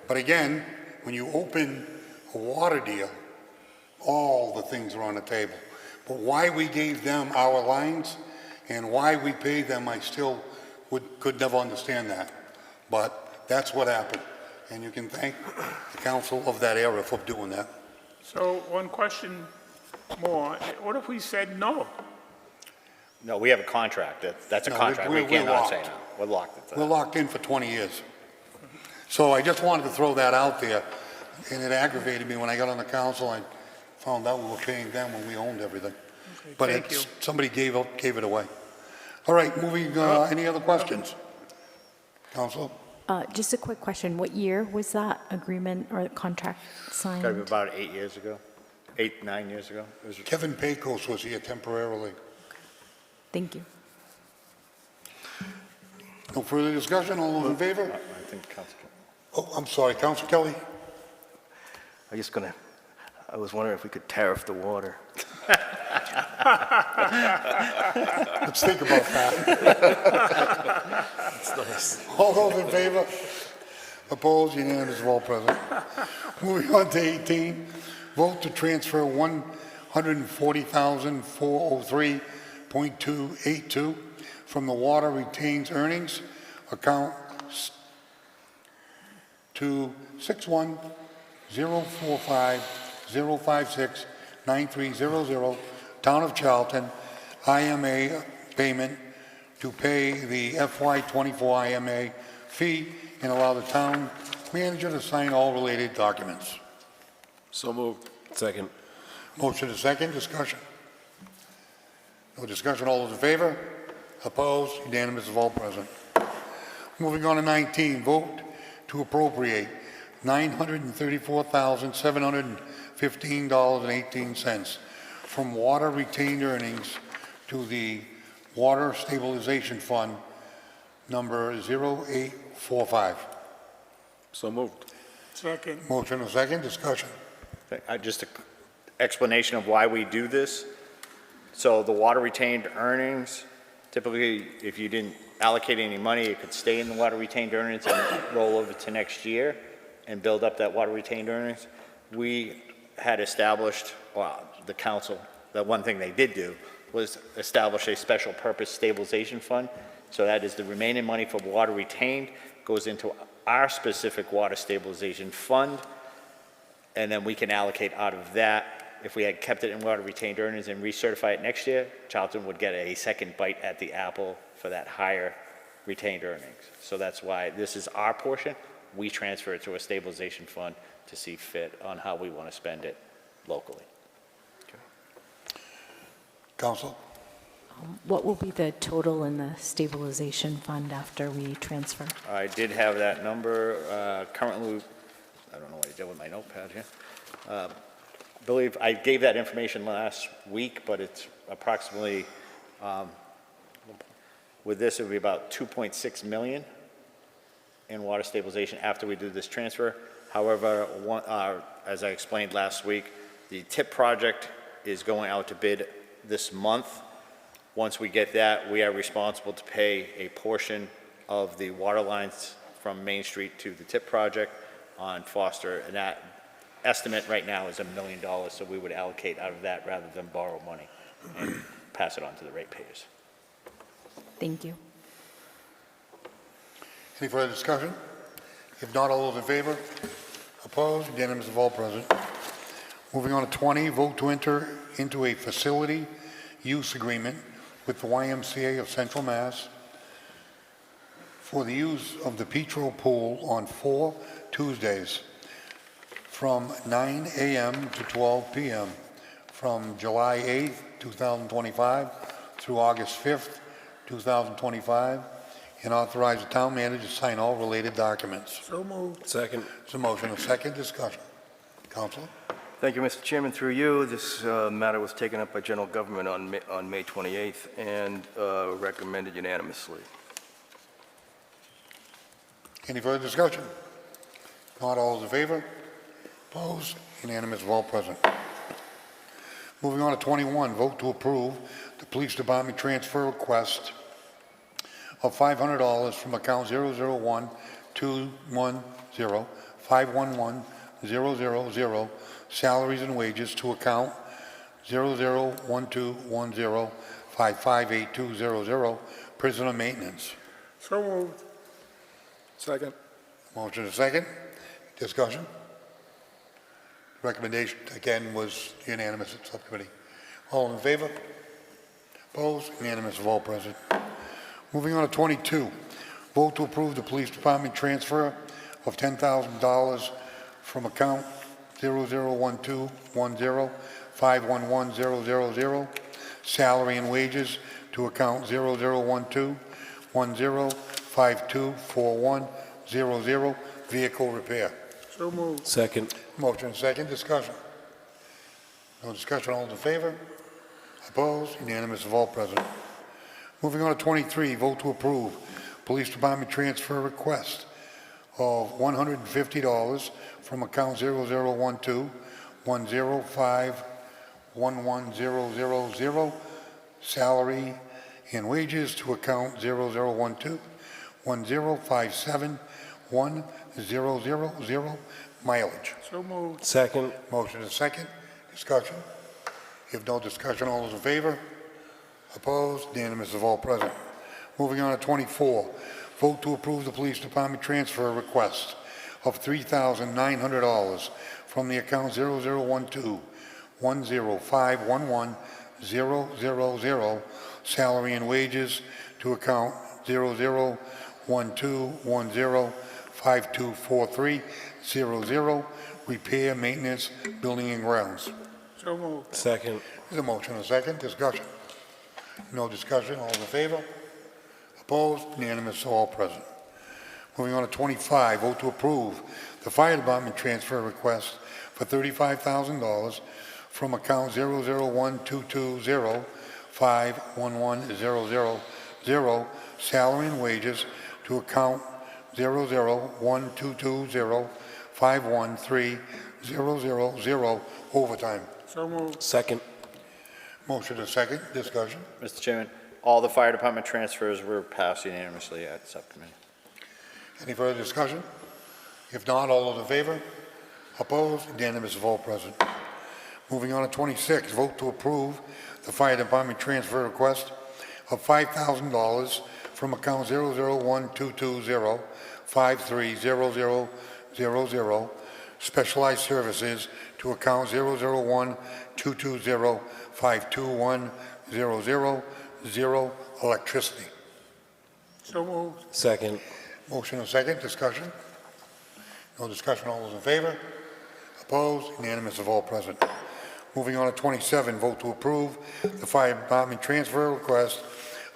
but again, when you open a water deal, all the things are on the table. But why we gave them our lines and why we paid them, I still could never understand that. But that's what happened. And you can thank the council of that era for doing that. so one question more, what if we said no? No, we have a contract. That's a No, contract. We we're cannot say locked. no. We're locked into We're that. locked in for 20 years. So I just wanted to throw that out there, and it aggravated me when I got on the council. I found out we were paying them when we owned everything. But thank you. somebody gave it away. All right, moving, any other questions? Council? Just a quick question. What year was that agreement or contract signed? Got to be about 8 years ago, 9 years ago. It was, Kevin Pecos was here temporarily. Thank you. No further discussion, all those in favor? I think Council. Oh, I'm sorry, Council Kelly? I was wondering if we could tariff the water. Let's think about that. All those in favor? Opposed, unanimous of all present. Moving on to 18, vote to transfer $140,403.282 from the water retains earnings account to 61045-056-9300, Town of Charlton, IMA payment to pay the FY24 IMA fee and allow the town manager to sign all related documents. So moved. Second. Motion is second, discussion. No discussion, all those in favor? Opposed, unanimous of all present. Moving on to 19, vote to appropriate $934,715.18 from water retained earnings to the Water Stabilization Fund, number 0845. So moved. Second, Motion is second, discussion. Just an explanation of why we do this. So the water retained earnings, typically, if you didn't allocate any money, it could stay in the water retained earnings and roll over to next year and build up that water retained earnings. We had established, well, the council, the one thing they did do was establish a special purpose stabilization fund. So that is the remaining money for water retained goes into our specific water stabilization fund, and then we can allocate out of that. If we had kept it in water retained earnings and recertify it next year, Charlton would get a second bite at the apple for that higher retained earnings. So that's why this is our portion. We transfer it to a stabilization fund to see fit on how we want to spend it locally. Council? What will be the total in the stabilization fund after we transfer? I did have that number. Currently, I don't know what I did with my notepad here. I believe I gave that information last week, but it's approximately, with this, it would be about 2.6 million in water stabilization after we do this transfer. However, as I explained last week, the TIP project is going out to bid this month. Once we get that, we are responsible to pay a portion of the water lines from Main Street to the TIP project on Foster, and that estimate right now is $1 million, so we would allocate out of that rather than borrow money and pass it on to the ratepayers. Thank you. Any further discussion? If not, all those in favor? Opposed? Unanimous of all present. Moving on to 20, vote to enter into a facility use agreement with the YMCA of Central Mass for the use of the Petro Pool on 4 Tuesdays from 9 a.m. to 12 p.m. from July 8th, 2025 through August 5th, 2025, and authorize the town manager to sign all related documents. So moved. Second. There's a motion, a second discussion. Council? Thank you, Mr. Chairman. Through you, this matter was taken up by general government on May 28th and recommended unanimously. Any further discussion? Not all those in favor? Opposed? Unanimous of all present. Moving on to 21, vote to approve the police department transfer request of $500 from account 001-210-511-000, salaries and wages, to account 001210-558200, prisoner maintenance. So moved. Second. Motion is second. Discussion? Recommendation, again, was unanimous at subcommittee. All in favor? Opposed? Unanimous of all present. Moving on to 22. Vote to approve the police department transfer of $10,000 from account 001210511000, salary and wages, to account 001210524100, vehicle repair. So moved. Second. Motion second, discussion. No discussion, all in favor? Opposed? Unanimous of all present. Moving on to 23, vote to approve police department transfer request of $150 from account 001210511000, salary and wages, to account 001210571000, mileage. So moved. Second. Motion is second. Discussion. If no discussion, all those in favor? Opposed? Unanimous of all present. Moving on to 24. Vote to approve the police department transfer request of $3,900 from the account 001210511000, salary and wages, to account 001210524300, repair, maintenance, building and grounds. So moved. Second. There's a motion, a second, discussion. No discussion, all in favor? Opposed? Unanimous, all present. Moving on to 25, vote to approve the fire department transfer request for $35,000 from account 001220511000, salary and wages, to account 001220513000, overtime. So moved. Second. Motion is second, discussion. Mr. Chairman, all the fire department transfers were passed unanimously at subcommittee. Any further discussion? If not, all those in favor? Opposed? Unanimous of all present. Moving on to 26, vote to approve the fire department transfer request of $5,000 from account 530000, specialized services to account 001-220-521-000, electricity. So moved. Second. Motion and second, discussion? No discussion, all those in favor? Opposed? Unanimous of all present. Moving on to 27, vote to approve the fire department transfer request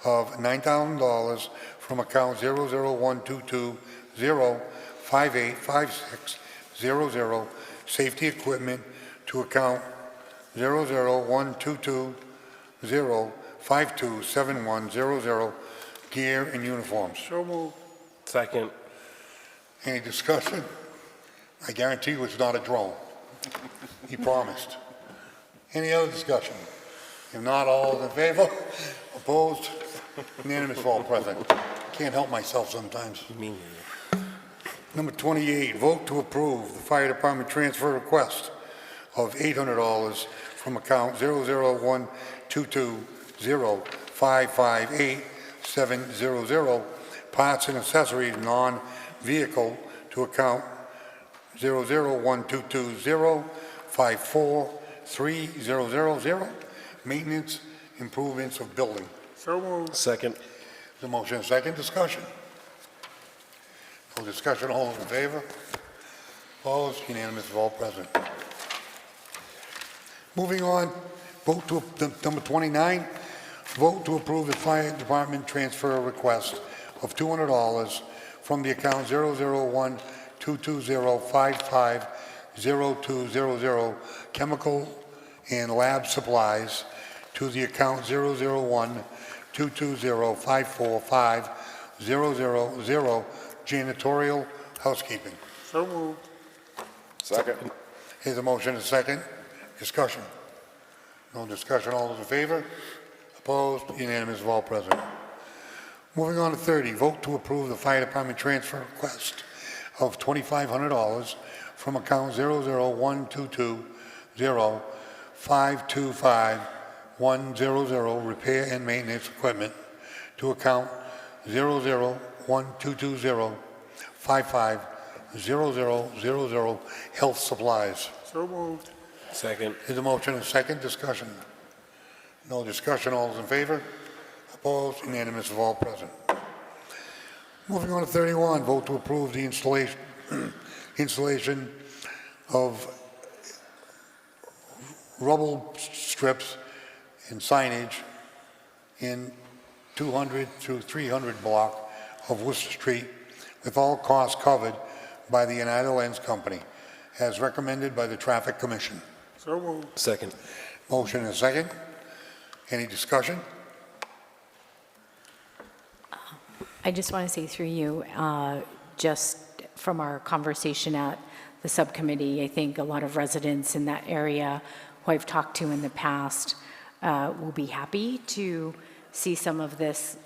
of $9,000 from account 0012205856000, safety equipment, to account 0012205271000, gear and uniforms. So moved. Second. Any discussion? I guarantee you it's not a drone. He promised. Any other discussion? If not, all those in favor? Opposed? Unanimous of all present. Can't help myself sometimes. Number 28, vote to approve the fire department transfer request of $800 from account 0012205587000, parts and accessories non-vehicle, to account 0012205430000, maintenance improvements of building. So moved. Second. The motion is second, discussion. No discussion, all those in favor? Opposed, unanimous of all present. Moving on, vote to, number 29, vote to approve the fire department transfer request of $200 from the account 001-220-550200, chemical and lab supplies, to the account 001-220-545-000, janitorial housekeeping. So moved. Second. Here's a motion, a second. Discussion. No discussion, all those in favor? Opposed? Unanimous of all present. Moving on to 30, vote to approve the fire department transfer request of $2,500 from account 001-220-525-100, repair and maintenance equipment, to account 001-220-550000, health supplies. So moved. Second. Is the motion a second? Discussion. No discussion, all those in favor? Opposed? Unanimous of all present. Moving on to 31, vote to approve the installation of rubble strips and signage in 200 through 300 block of Worcester Street, with all costs covered by the United Lens Company, as recommended by the Traffic Commission. So moved. Second. Motion and second. Any discussion? I just want to say through you, just from our conversation at the subcommittee, I think a lot of residents in that area who I've talked to in the past will be happy to see some of this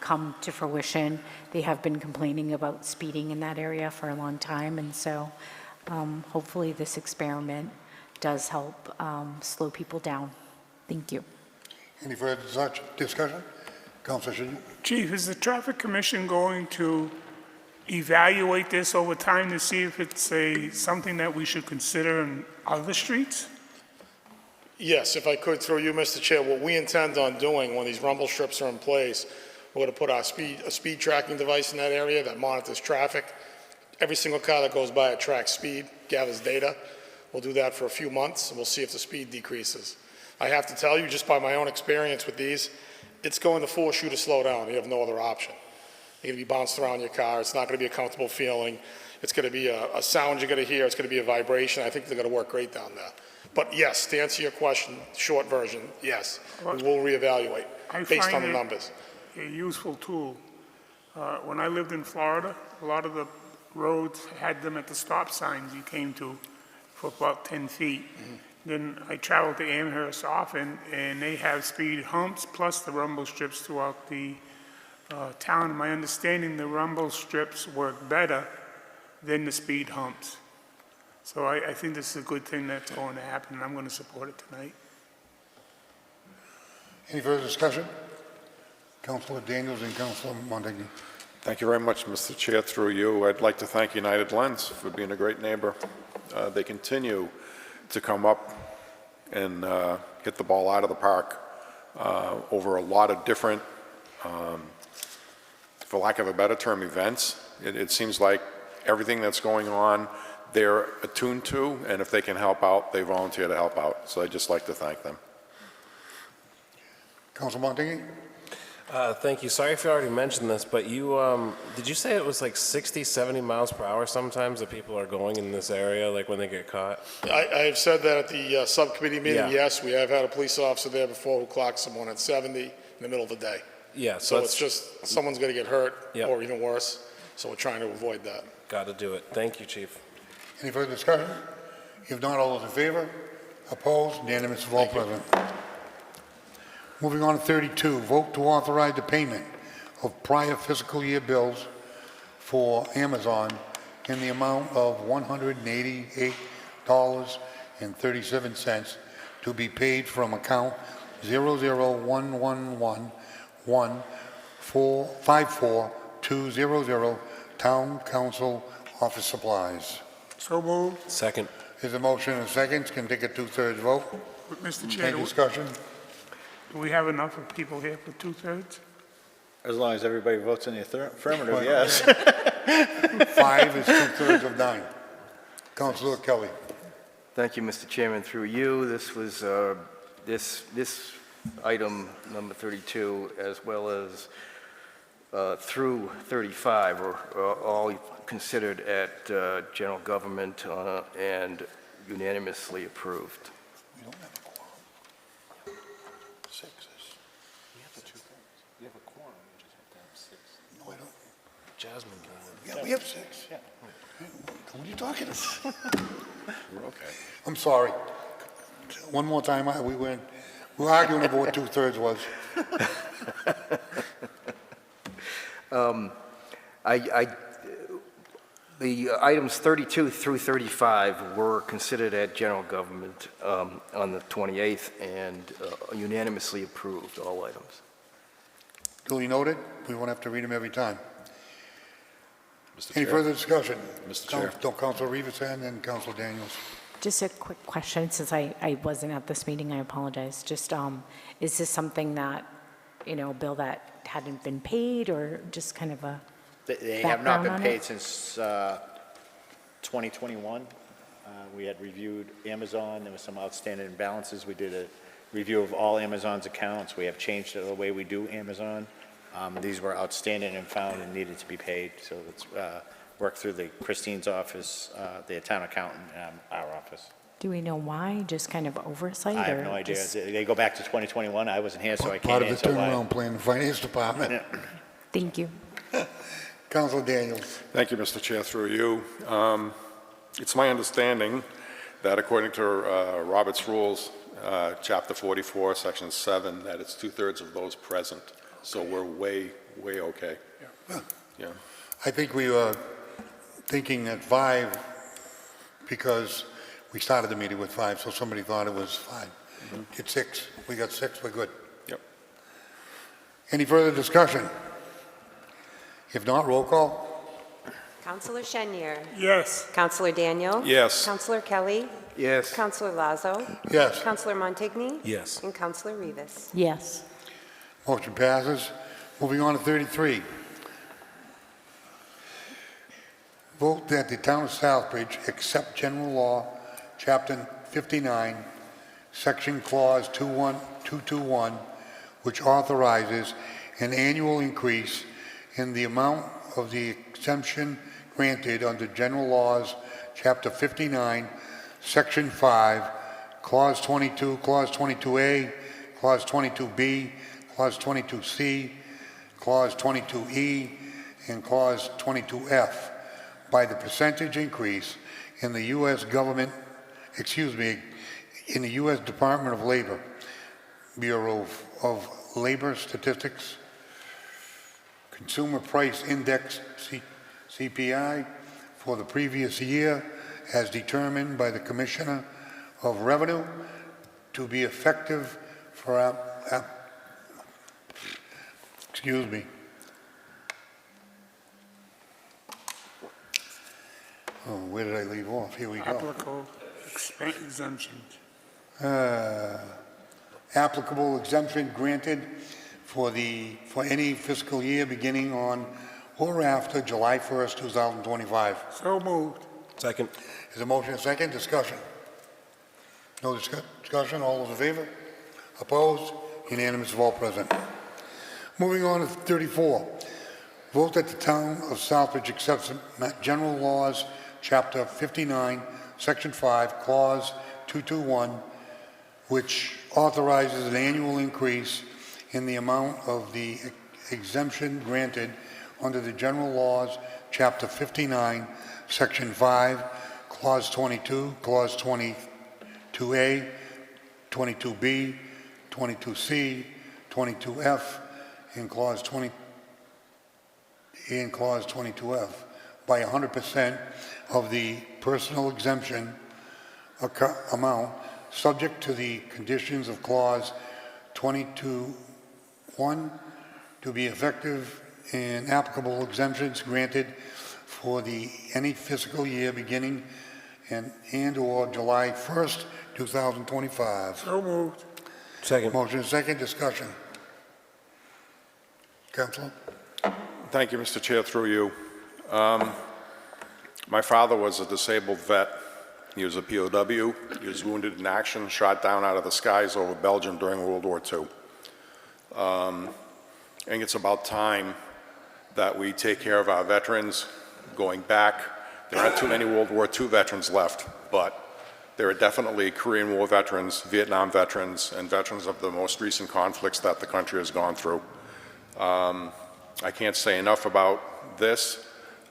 come to fruition. They have been complaining about speeding in that area for a long time, and so hopefully this experiment does help slow people down. Thank you. Any further discussion? Councilor Shin? Chief, is the Traffic Commission going to evaluate this over time to see if it's something that we should consider in other streets? Yes, if I could, through you, Mr. Chair, what we intend on doing when these rumble strips are in place, we're going to put a speed tracking device in that area that monitors traffic. Every single car that goes by, it tracks speed, gathers data. We'll do that for a few months, and we'll see if the speed decreases. I have to tell you, just by my own experience with these, it's going to force you to slow down. You have no other option. You're going to be bounced around your car. It's not going to be a comfortable feeling. It's going to be a sound you're going to hear. It's going to be a vibration. I think they're going to work great down there. But yes, to answer your question, short version, yes, we will reevaluate based on the numbers. A useful tool. When I lived in Florida, a lot of the roads had them at the stop signs you came to for about 10 feet. Then I traveled to Amherst often, and they have speed humps plus the rumble strips throughout the town. My understanding, the rumble strips work better than the speed humps. So I think this is a good thing that's going to happen, and I'm going to support it tonight. Any further discussion? Councilor Daniels and Councilor Montague. Thank you very much, Mr. Chair. Through you, I'd like to thank United Lens for being a great neighbor. They continue to come up and hit the ball out of the park over a lot of different, for lack of a better term, events. It seems like everything that's going on, they're attuned to, and if they can help out, they volunteer to help out. So I'd just like to thank them. Council Montague? Thank you. Sorry if you already mentioned this, but you, did you say it was like 60, 70 miles per hour sometimes that people are going in this area, like when they get caught? I've said that at the subcommittee meeting, Yeah. yes. We have had a police officer there before who clocked someone at 70 in the middle of the day. Yeah, So so it's just, someone's going to get hurt, Yep. or even worse, so we're trying to avoid that. got to do it. Thank you, Chief. Any further discussion? If not, all those in favor? Opposed? Unanimous of all present. Moving on to 32, vote to authorize the payment of prior fiscal year bills for Amazon in the amount of $188.37 to be paid from account 00111154200 Town Council Office Supplies. So moved. Second. There's a motion and a second, can take a two-thirds vote. Mr. Chair, Any discussion? do we have enough of people here for two-thirds? As long as everybody votes in the affirmative, yes. 5 is two-thirds of 9. Councilor Kelly. Thank you, Mr. Chairman. Through you, this was, this item, number 32, as well as through 35, are all considered at general government and unanimously approved. We don't have a quorum. 6 is. You have a quorum, you just have to have 6. No, I don't. Jasmine can. Yeah, we have 6. Yeah. What are you talking about? We're okay. I'm sorry. One more time, we were arguing over what two-thirds was. The items 32 through 35 were considered at general government on the 28th and unanimously approved, all items. Duly noted. We won't have to read them every time. Mr. Any Chair. further discussion? Mr. Chair. Councilor Rivas and then Councilor Daniels. Just a quick question, since I wasn't at this meeting, I apologize. Just, is this something that, a bill that hadn't been paid, or just kind of a, They have not been Background on paid it? since 2021. We had reviewed Amazon, there was some outstanding balances. We did a review of all Amazon's accounts. We have changed the way we do Amazon. These were outstanding and found and needed to be paid, so it's worked through Christine's office, the town accountant, and our office. do we know why? Just kind of oversight? I have or no idea. just- They go back to 2021. I wasn't here, so I Part can't of the answer why. turnaround plan, the finance department. Yeah. Thank you. Councilor Daniels. Thank you, Mr. Chair, through you. It's my understanding that according to Robert's Rules, Chapter 44, Section 7, that it's two-thirds of those present. So we're way okay. Yeah. I think we were thinking at 5 because we started the meeting with 5, so somebody thought it was 5. It's 6. We got 6, we're good. Yep. Any further discussion? If not, roll call. Councilor Chenier? Yes. Councilor Daniel? Yes. Councilor Kelly? Yes. Councilor Lazo? Yes. Councilor Montigny? Yes. And Councilor Rivas. Yes. Motion passes. Moving on to 33. Vote that the town of Southbridge accept general law, chapter 59, section clause 221, which authorizes an annual increase in the amount of the exemption granted under general laws, chapter 59, section 5, clause 22, clause 22A, clause 22B, clause 22C, clause 22E, and clause 22F by the percentage increase in the U.S. government, in the U.S. Department of Labor, Bureau of Labor Statistics, Consumer Price Index, CPI, for the previous year as determined by the Commissioner of Revenue to be effective for Oh, where did I leave off? Here we go. Applicable exemptions. Applicable exemption granted for any fiscal year beginning on or after July 1st, 2025. So moved. Second. Is a motion and a second? Discussion? No discussion? All those in favor? Opposed? Unanimous of all present. Moving on to 34. Vote that the town of Southbridge accepts general laws, chapter 59, section 5, clause 221, which authorizes an annual increase in the amount of the exemption granted under the general laws, chapter 59, section 5, clause 22, clause 22A, 22B, 22C, 22F, and clause 22F by 100% of the personal exemption amount, subject to the conditions of clause 22(1) to be effective and applicable exemptions granted for any fiscal year beginning and/or July 1st, 2025. So moved. Second. Motion is second. Discussion. Councilor? Thank you, Mr. Chair, through you. My father was a disabled vet. He was a POW. He was wounded in action, shot down out of the skies over Belgium during World War II. I think it's about time that we take care of our veterans going back. There aren't too many World War II veterans left, but there are definitely Korean War veterans, Vietnam veterans, and veterans of the most recent conflicts that the country has gone through. I can't say enough about this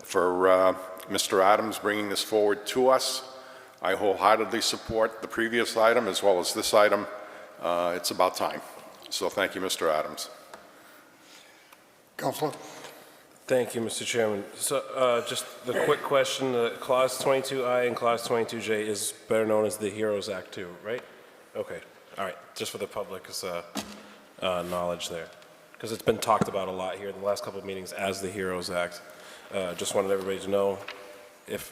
for Mr. Adams bringing this forward to us. I wholeheartedly support the previous item as well as this item. It's about time. So thank you, Mr. Adams. Councilor? Thank you, Mr. Chairman. So just the quick question, Clause 22I and Clause 22J is better known as the HEROES Act too, right? Okay, all right, just for the public's knowledge there. Because it's been talked about a lot here in the last couple of meetings as the HEROES Act. Just wanted everybody to know,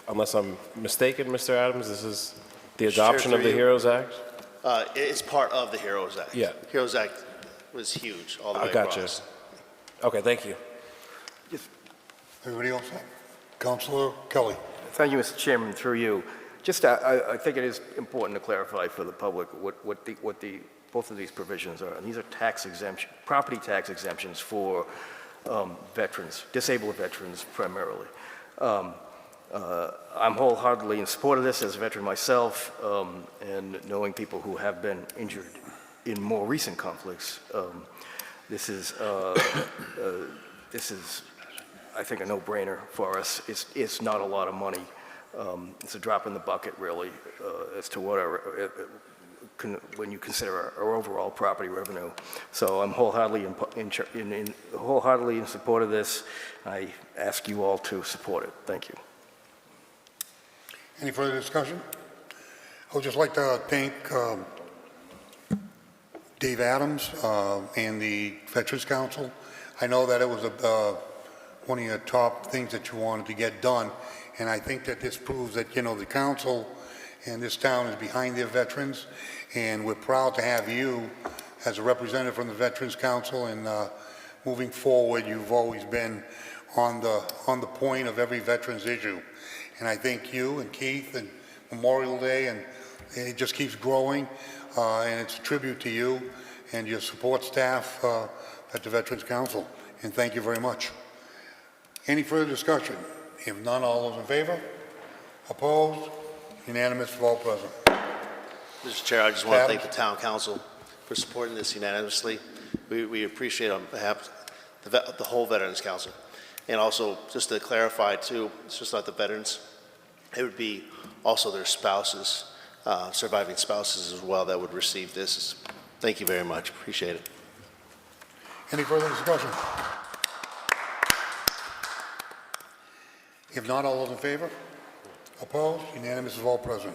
unless I'm mistaken, Mr. Adams, this is the adoption of the HEROES Act? It's part of the HEROES Act. Yeah. HEROES Act was huge all the way I got you. across. Okay, thank you. Everybody else? Councilor Kelly? Thank you, Mr. Chairman, through you. Just, I think it is important to clarify for the public what both of these provisions are. And these are tax exemption, property tax exemptions for veterans, disabled veterans primarily. I'm wholeheartedly in support of this as a veteran myself, and knowing people who have been injured in more recent conflicts. This is, I think, a no-brainer for us. It's not a lot of money. It's a drop in the bucket, really, as to when you consider our overall property revenue. So I'm wholeheartedly in support of this. I ask you all to support it. Thank you. Any further discussion? I would just like to thank Dave Adams and the Veterans Council. I know that it was one of your top things that you wanted to get done, and I think that this proves that, the council and this town is behind their veterans, and we're proud to have you as a representative from the Veterans Council, and moving forward, you've always been on the point of every veterans issue. And I thank you and Keith and Memorial Day, and it just keeps growing, and it's a tribute to you and your support staff at the Veterans Council, and thank you very much. Any further discussion? If none, all those in favor? Opposed? Unanimous of all present. Mr. Chair, I just want to thank the town council for supporting this unanimously. We appreciate it on behalf of the whole Veterans Council. And also, just to clarify too, it's just not the veterans. It would be also their spouses, surviving spouses as well, that would receive this. Thank you very much. Appreciate it. Any further discussion? If not, all those in favor? Opposed? Unanimous of all present.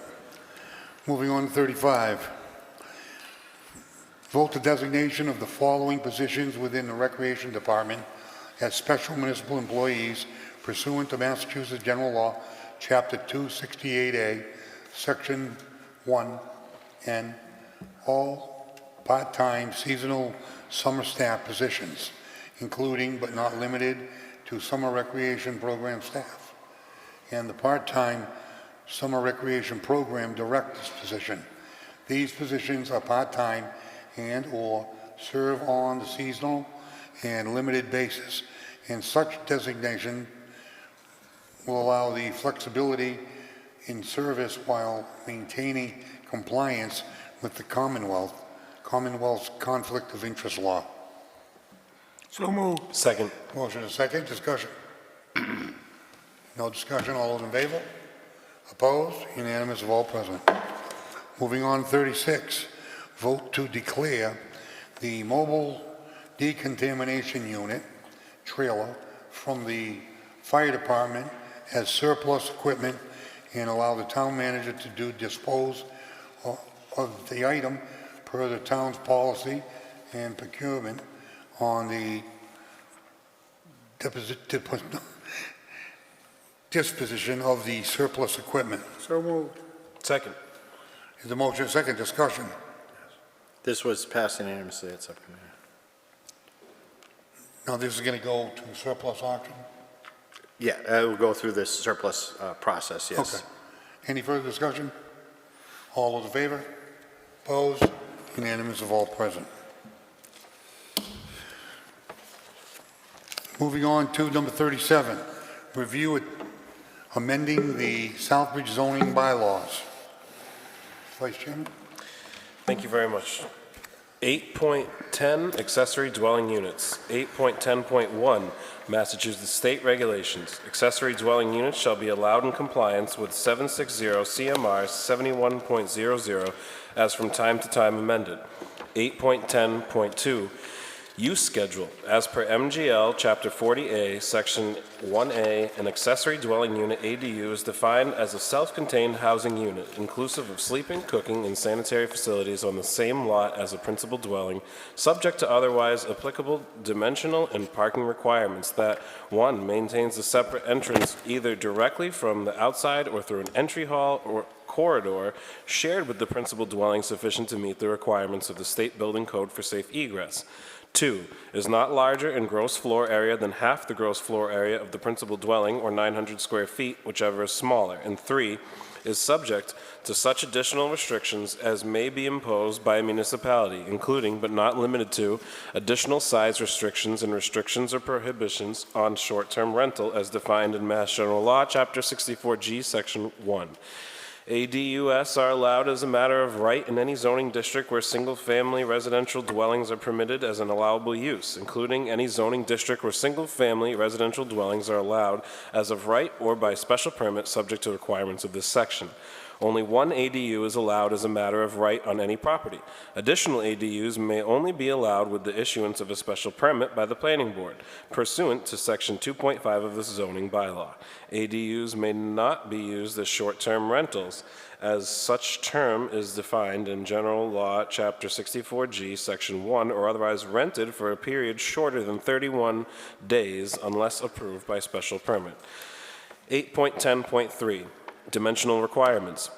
Moving on to 35. Vote the designation of the following positions within the Recreation Department as special municipal employees pursuant to Massachusetts General Law, Chapter 268A, Section 1N, all part-time seasonal summer staff positions, including but not limited to summer recreation program staff, and the part-time summer recreation program director's position. These positions are part-time and/or serve on the seasonal and limited basis, and such designation will allow the flexibility in service while maintaining compliance with the Commonwealth's conflict of interest law. So moved. Second. Motion and second, discussion. No discussion, all those in favor? Opposed? Unanimous of all present. Moving on, 36, vote to declare the mobile decontamination unit trailer from the fire department as surplus equipment and allow the town manager to dispose of the item per the town's policy and procurement on the disposition of the surplus equipment. So moved. Second. Is the motion second, discussion? This was passed unanimously at subcommittee. Now this is going to go to surplus auction? Yeah, it will go through this surplus process, yes. Okay. Any further discussion? All those in favor? Opposed? Unanimous of all present. Moving on to number 37, review amending the Southbridge zoning bylaws. Vice Chairman? Thank you very much. 8.10 accessory dwelling units. 8.10.1 Massachusetts state regulations. Accessory dwelling units shall be allowed in compliance with 760 CMR 71.00 as from time to time amended. 8.10.2 Use schedule. As per MGL Chapter 40A, Section 1A, an accessory dwelling unit ADU is defined as a self-contained housing unit, inclusive of sleeping, cooking, and sanitary facilities on the same lot as a principal dwelling, subject to otherwise applicable dimensional and parking requirements that, 1, maintains a separate entrance either directly from the outside or through an entry hall or corridor shared with the principal dwelling sufficient to meet the requirements of the state building code for safe egress. 2, is not larger in gross floor area than half the gross floor area of the principal dwelling, or 900 square feet, whichever is smaller. And 3, is subject to such additional restrictions as may be imposed by a municipality, including but not limited to additional size restrictions and restrictions or prohibitions on short-term rental as defined in Mass General Law, Chapter 64G, Section 1. ADUs are allowed as a matter of right in any zoning district where single-family residential dwellings are permitted as an allowable use, including any zoning district where single-family residential dwellings are allowed as of right or by special permit subject to requirements of this section. Only one ADU is allowed as a matter of right on any property. Additional ADUs may only be allowed with the issuance of a special permit by the planning board, pursuant to Section 2.5 of this zoning bylaw. ADUs may not be used as short-term rentals, as such term is defined in General Law, Chapter 64G, Section 1, or otherwise rented for a period shorter than 31 days unless approved by special permit. 8.10.3. Dimensional requirements.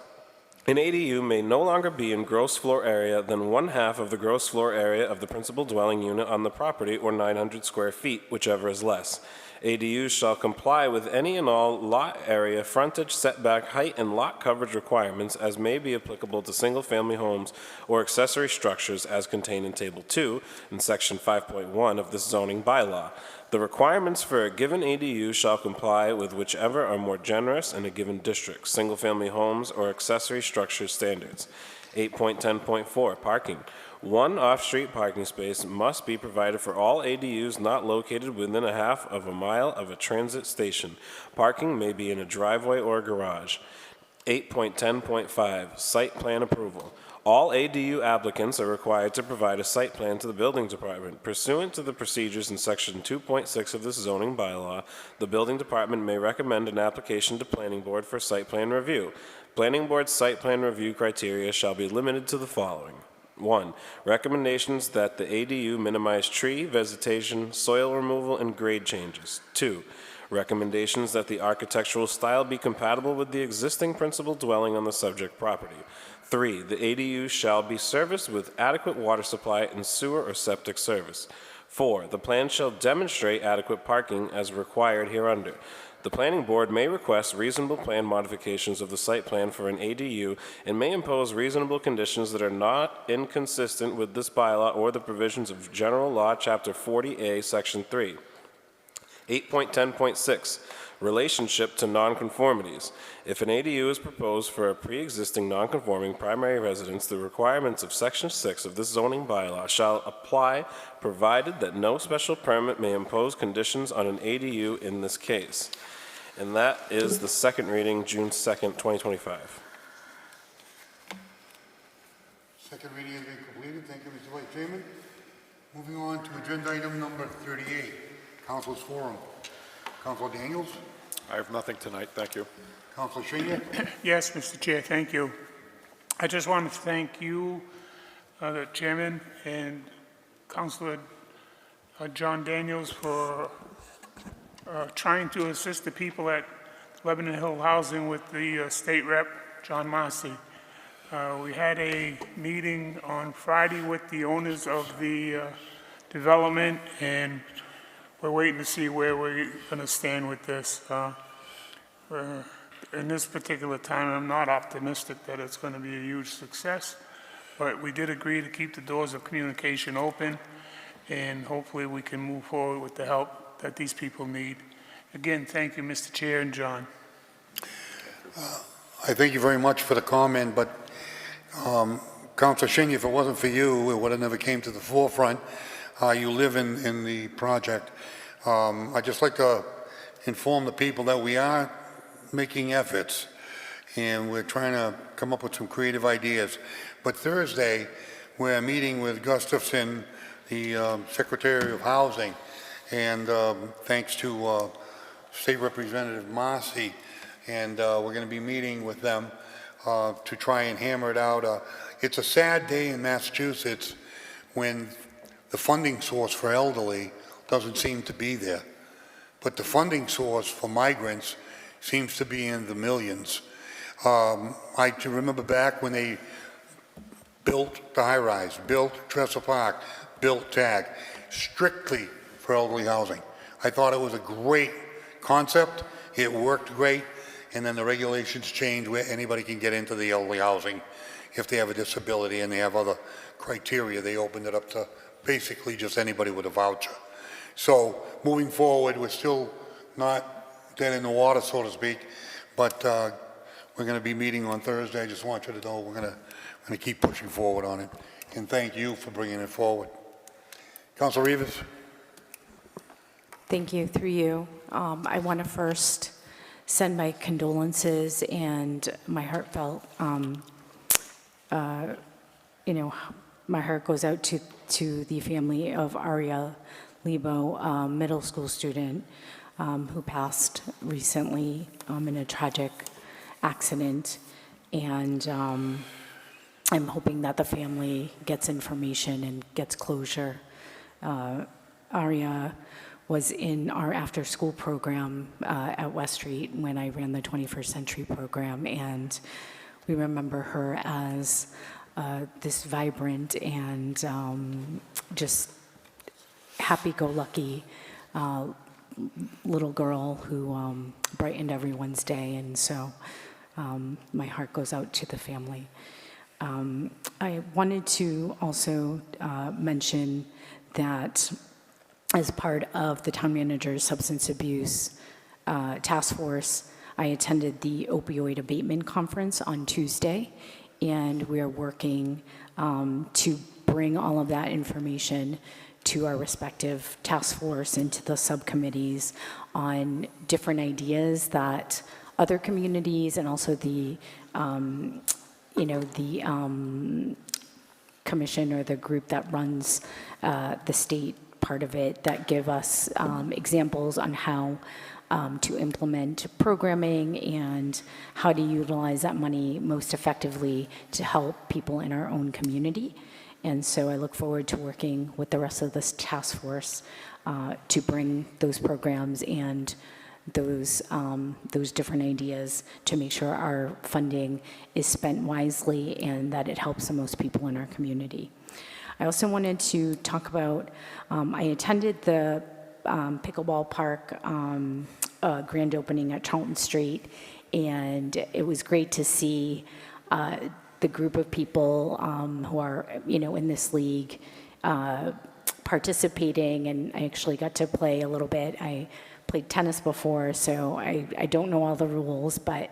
An ADU may no longer be in gross floor area than 1/2 of the gross floor area of the principal dwelling unit on the property, or 900 square feet, whichever is less. ADUs shall comply with any and all lot area, frontage, setback, height, and lot coverage requirements as may be applicable to single-family homes or accessory structures as contained in Table 2 in Section 5.1 of this zoning bylaw. The requirements for a given ADU shall comply with whichever are more generous in a given district, single-family homes or accessory structure standards. 8.10.4, parking. One off-street parking space must be provided for all ADUs not located within 1/2 of a mile of a transit station. Parking may be in a driveway or garage. 8.10.5, site plan approval. All ADU applicants are required to provide a site plan to the building department. Pursuant to the procedures in Section 2.6 of this zoning bylaw, the building department may recommend an application to planning board for site plan review. Planning board's site plan review criteria shall be limited to the following. 1, recommendations that the ADU minimize tree, vegetation, soil removal, and grade changes. 2, Recommendations that the architectural style be compatible with the existing principal dwelling on the subject property. 3, the ADU shall be serviced with adequate water supply and sewer or septic service. 4, the plan shall demonstrate adequate parking as required hereunder. The planning board may request reasonable plan modifications of the site plan for an ADU and may impose reasonable conditions that are not inconsistent with this bylaw or the provisions of General Law, Chapter 40A, Section 3. 8.10.6, relationship to nonconformities. If an ADU is proposed for a pre-existing nonconforming primary residence, the requirements of Section 6 of this zoning bylaw shall apply, provided that no special permit may impose conditions on an ADU in this case. And that is the second reading, June 2nd, 2025. Second reading has been completed. Thank you, Mr. Vice Chairman. Moving on to agenda item number 38, Council's Forum. Councilor Daniels? I have nothing tonight, thank you. Councilor Senior? Yes, Mr. Chair, thank you. I just want to thank you, the chairman, and Councilor John Daniels for trying to assist the people at Lebanon Hill Housing with the state rep, John Massey. We had a meeting on Friday with the owners of the development, and we're waiting to see where we're going to stand with this. In this particular time, I'm not optimistic that it's going to be a huge success, but we did agree to keep the doors of communication open, and hopefully we can move forward with the help that these people need. Again, thank you, Mr. Chair and John. I thank you very much for the comment, but Councilor Shingy, if it wasn't for you, it would have never came to the forefront. You live in the project. I'd just like to inform the people that we are making efforts, and we're trying to come up with some creative ideas. But Thursday, we're meeting with Gustafson, the Secretary of Housing, and thanks to State Representative Massey, and we're going to be meeting with them to try and hammer it out. It's a sad day in Massachusetts when the funding source for elderly doesn't seem to be there. But the funding source for migrants seems to be in the millions. I can remember back when they built the high-rise, built Trestle Park, built TAG, strictly for elderly housing. I thought it was a great concept. It worked great. And then the regulations changed where anybody can get into the elderly housing if they have a disability and they have other criteria. They opened it up to basically just anybody with a voucher. So moving forward, we're still not dead in the water, so to speak, but we're going to be meeting on Thursday. I just want you to know we're going to keep pushing forward on it. And thank you for bringing it forward. Councilor Rivas? Thank you. Through you, I want to first send my condolences and my heartfelt, my heart goes out to the family of Aria Lebo, middle school student who passed recently in a tragic accident. And I'm hoping that the family gets information and gets closure. Aria was in our after-school program at West Street when I ran the 21st Century program, and we remember her as this vibrant and just happy-go-lucky little girl who brightened everyone's day, and so my heart goes out to the family. I wanted to also mention that as part of the town manager's substance abuse task force, I attended the opioid abatement conference on Tuesday, and we are working to bring all of that information to our respective task force and to the subcommittees on different ideas that other communities and also the commission or the group that runs the state part of it that give us examples on how to implement programming and how to utilize that money most effectively to help people in our own community. And so I look forward to working with the rest of this task force to bring those programs and those different ideas to make sure our funding is spent wisely and that it helps the most people in our community. I also wanted to talk about, I attended the pickleball park grand opening at Charlton Street, and it was great to see the group of people who are, in this league participating, and I actually got to play a little bit. I played tennis before, so I don't know all the rules, but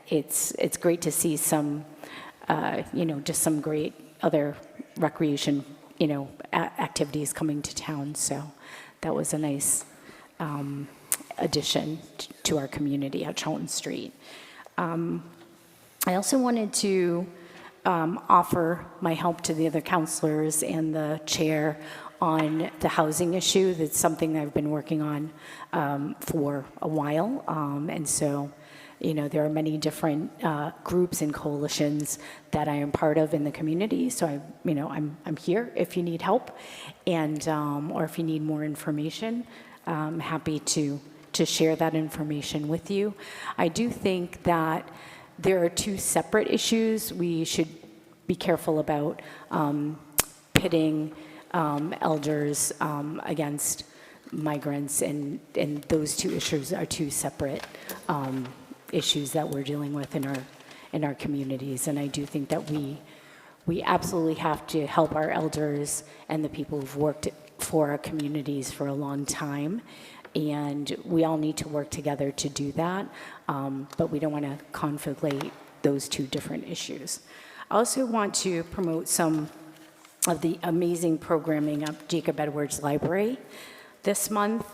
it's great to see some, just some great other recreation, activities coming to town. So that was a nice addition to our community at Charlton Street. I also wanted to offer my help to the other counselors and the chair on the housing issue. That's something I've been working on for a while. And so, there are many different groups and coalitions that I am part of in the community. So I'm here if you need help, and or if you need more information, I'm happy to share that information with you. I do think that there are two separate issues. We should be careful about pitting elders against migrants, and those two issues are two separate issues that we're dealing with in our communities. And I do think that we absolutely have to help our elders and the people who've worked for our communities for a long time. And we all need to work together to do that, but we don't want to conflate those two different issues. I also want to promote some of the amazing programming of Jacob Edwards Library this month,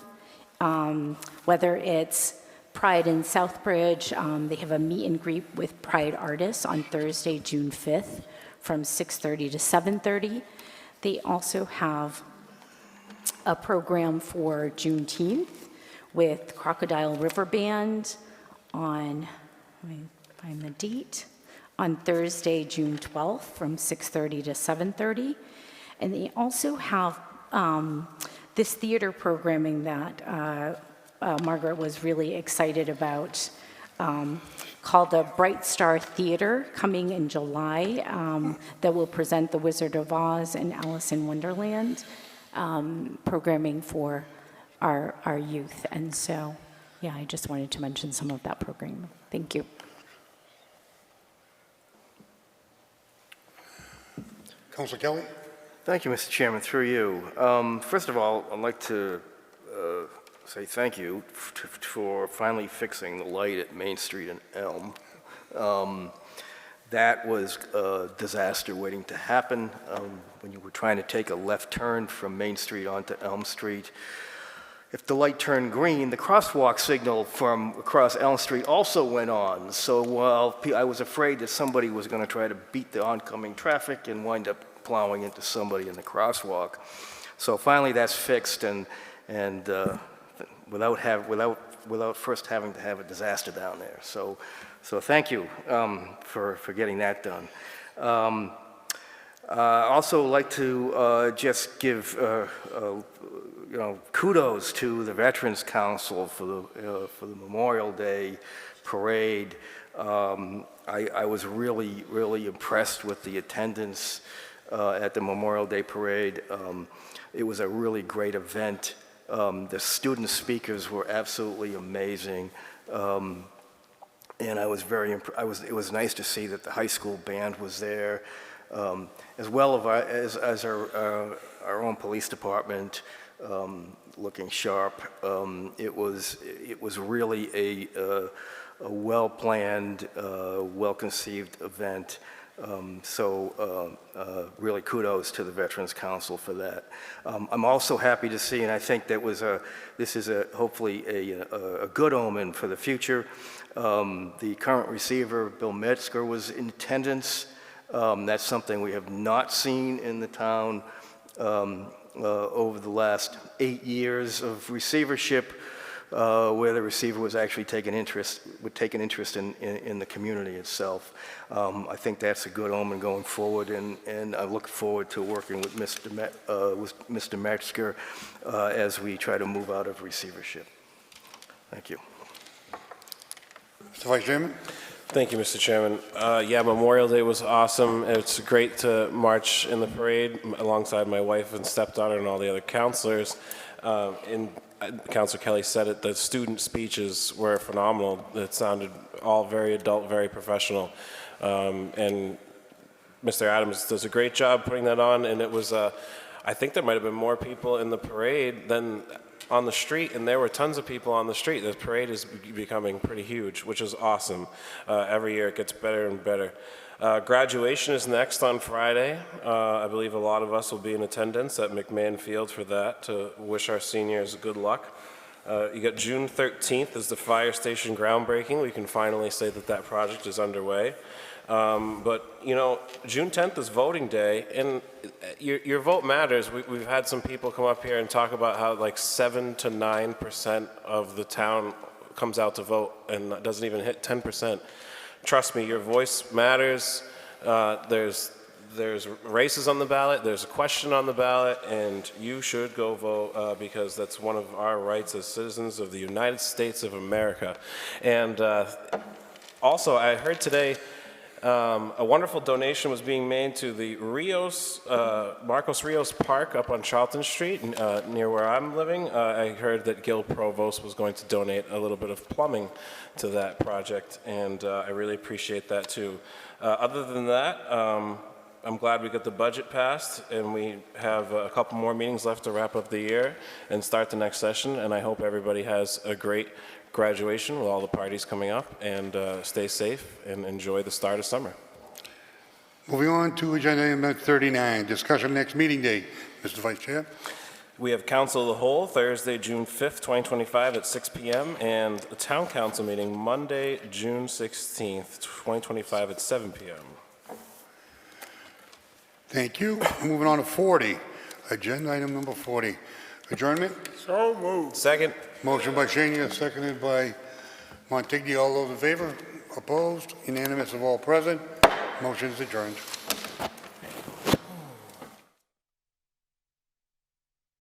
whether it's Pride in Southbridge. They have a meet and greet with Pride artists on Thursday, June 5th from 6:30 to 7:30. They also have a program for Juneteenth with Crocodile River Band on, let me find the date, on Thursday, June 12th from 6:30 to 7:30. And they also have this theater programming that Margaret was really excited about, called the Bright Star Theater, coming in July, that will present The Wizard of Oz and Alice in Wonderland, programming for our youth. And so, yeah, I just wanted to mention some of that program. Thank you. Councilor Kelly? Thank you, Mr. Chairman, through you. First of all, I'd like to say thank you for finally fixing the light at Main Street and Elm. That was a disaster waiting to happen. When you were trying to take a left turn from Main Street onto Elm Street, if the light turned green, the crosswalk signal from across Elm Street also went on. So while I was afraid that somebody was going to try to beat the oncoming traffic and wind up plowing into somebody in the crosswalk. So finally that's fixed, and without first having to have a disaster down there. So thank you for getting that done. Also like to just give kudos to the Veterans Council for the Memorial Day parade. I was really impressed with the attendance at the Memorial Day parade. It was a really great event. The student speakers were absolutely amazing. And I was it was nice to see that the high school band was there, as well as our own police department, looking sharp. It was really a well-planned, well-conceived event. Really kudos to the Veterans Council for that. I'm also happy to see, and I think this is hopefully a good omen for the future. The current receiver, Bill Metzger, was in attendance. That's something we have not seen in the town over the last 8 years of receivership, where the receiver was actually taking interest in the community itself. I think that's a good omen going forward, and I look forward to working with Mr. Metzger as we try to move out of receivership. Thank you. Mr. Vice Chairman? Thank you, Mr. Chairman. Yeah, Memorial Day was awesome. It's great to march in the parade alongside my wife and stepdaughter and all the other counselors. Councilor Kelly said it, the student speeches were phenomenal. It sounded all very adult, very professional. And Mr. Adams does a great job putting that on, and it was, I think there might have been more people in the parade than on the street, and there were tons of people on the street. The parade is becoming pretty huge, which is awesome. Every year it gets better and better. Graduation is next on Friday. I believe a lot of us will be in attendance at McMahon Field for that to wish our seniors good luck. You got June 13th is the fire station groundbreaking. We can finally say that that project is underway. But, you know, June 10th is voting day, and your vote matters. We've had some people come up here and talk about how like 7 to 9% of the town comes out to vote and doesn't even hit 10%. Trust me, your voice matters. There's races on the ballot, there's a question on the ballot, and you should go vote because that's one of our rights as citizens of the United States of America. And also, I heard today a wonderful donation was being made to the Marcos Rios Park up on Charlton Street, near where I'm living. I heard that Gil Provost was going to donate a little bit of plumbing to that project, and I really appreciate that too. Other than that, I'm glad we got the budget passed, and we have a couple more meetings left to wrap up the year and start the next session, and I hope everybody has a great graduation with all the parties coming up, and stay safe and enjoy the start of summer. Moving on to agenda item 39, discussion next meeting date. Mr. Vice Chair? We have Council of the Whole Thursday, June 5th, 2025 at 6 p.m. and a Town Council meeting Monday, June 16th, 2025 at 7 p.m. Thank you. Moving on to 40, agenda item number 40, adjournment. So moved. Second. Motion by Shania, seconded by Montigny. All those in favor? Opposed? Unanimous of all present. Motion is adjourned.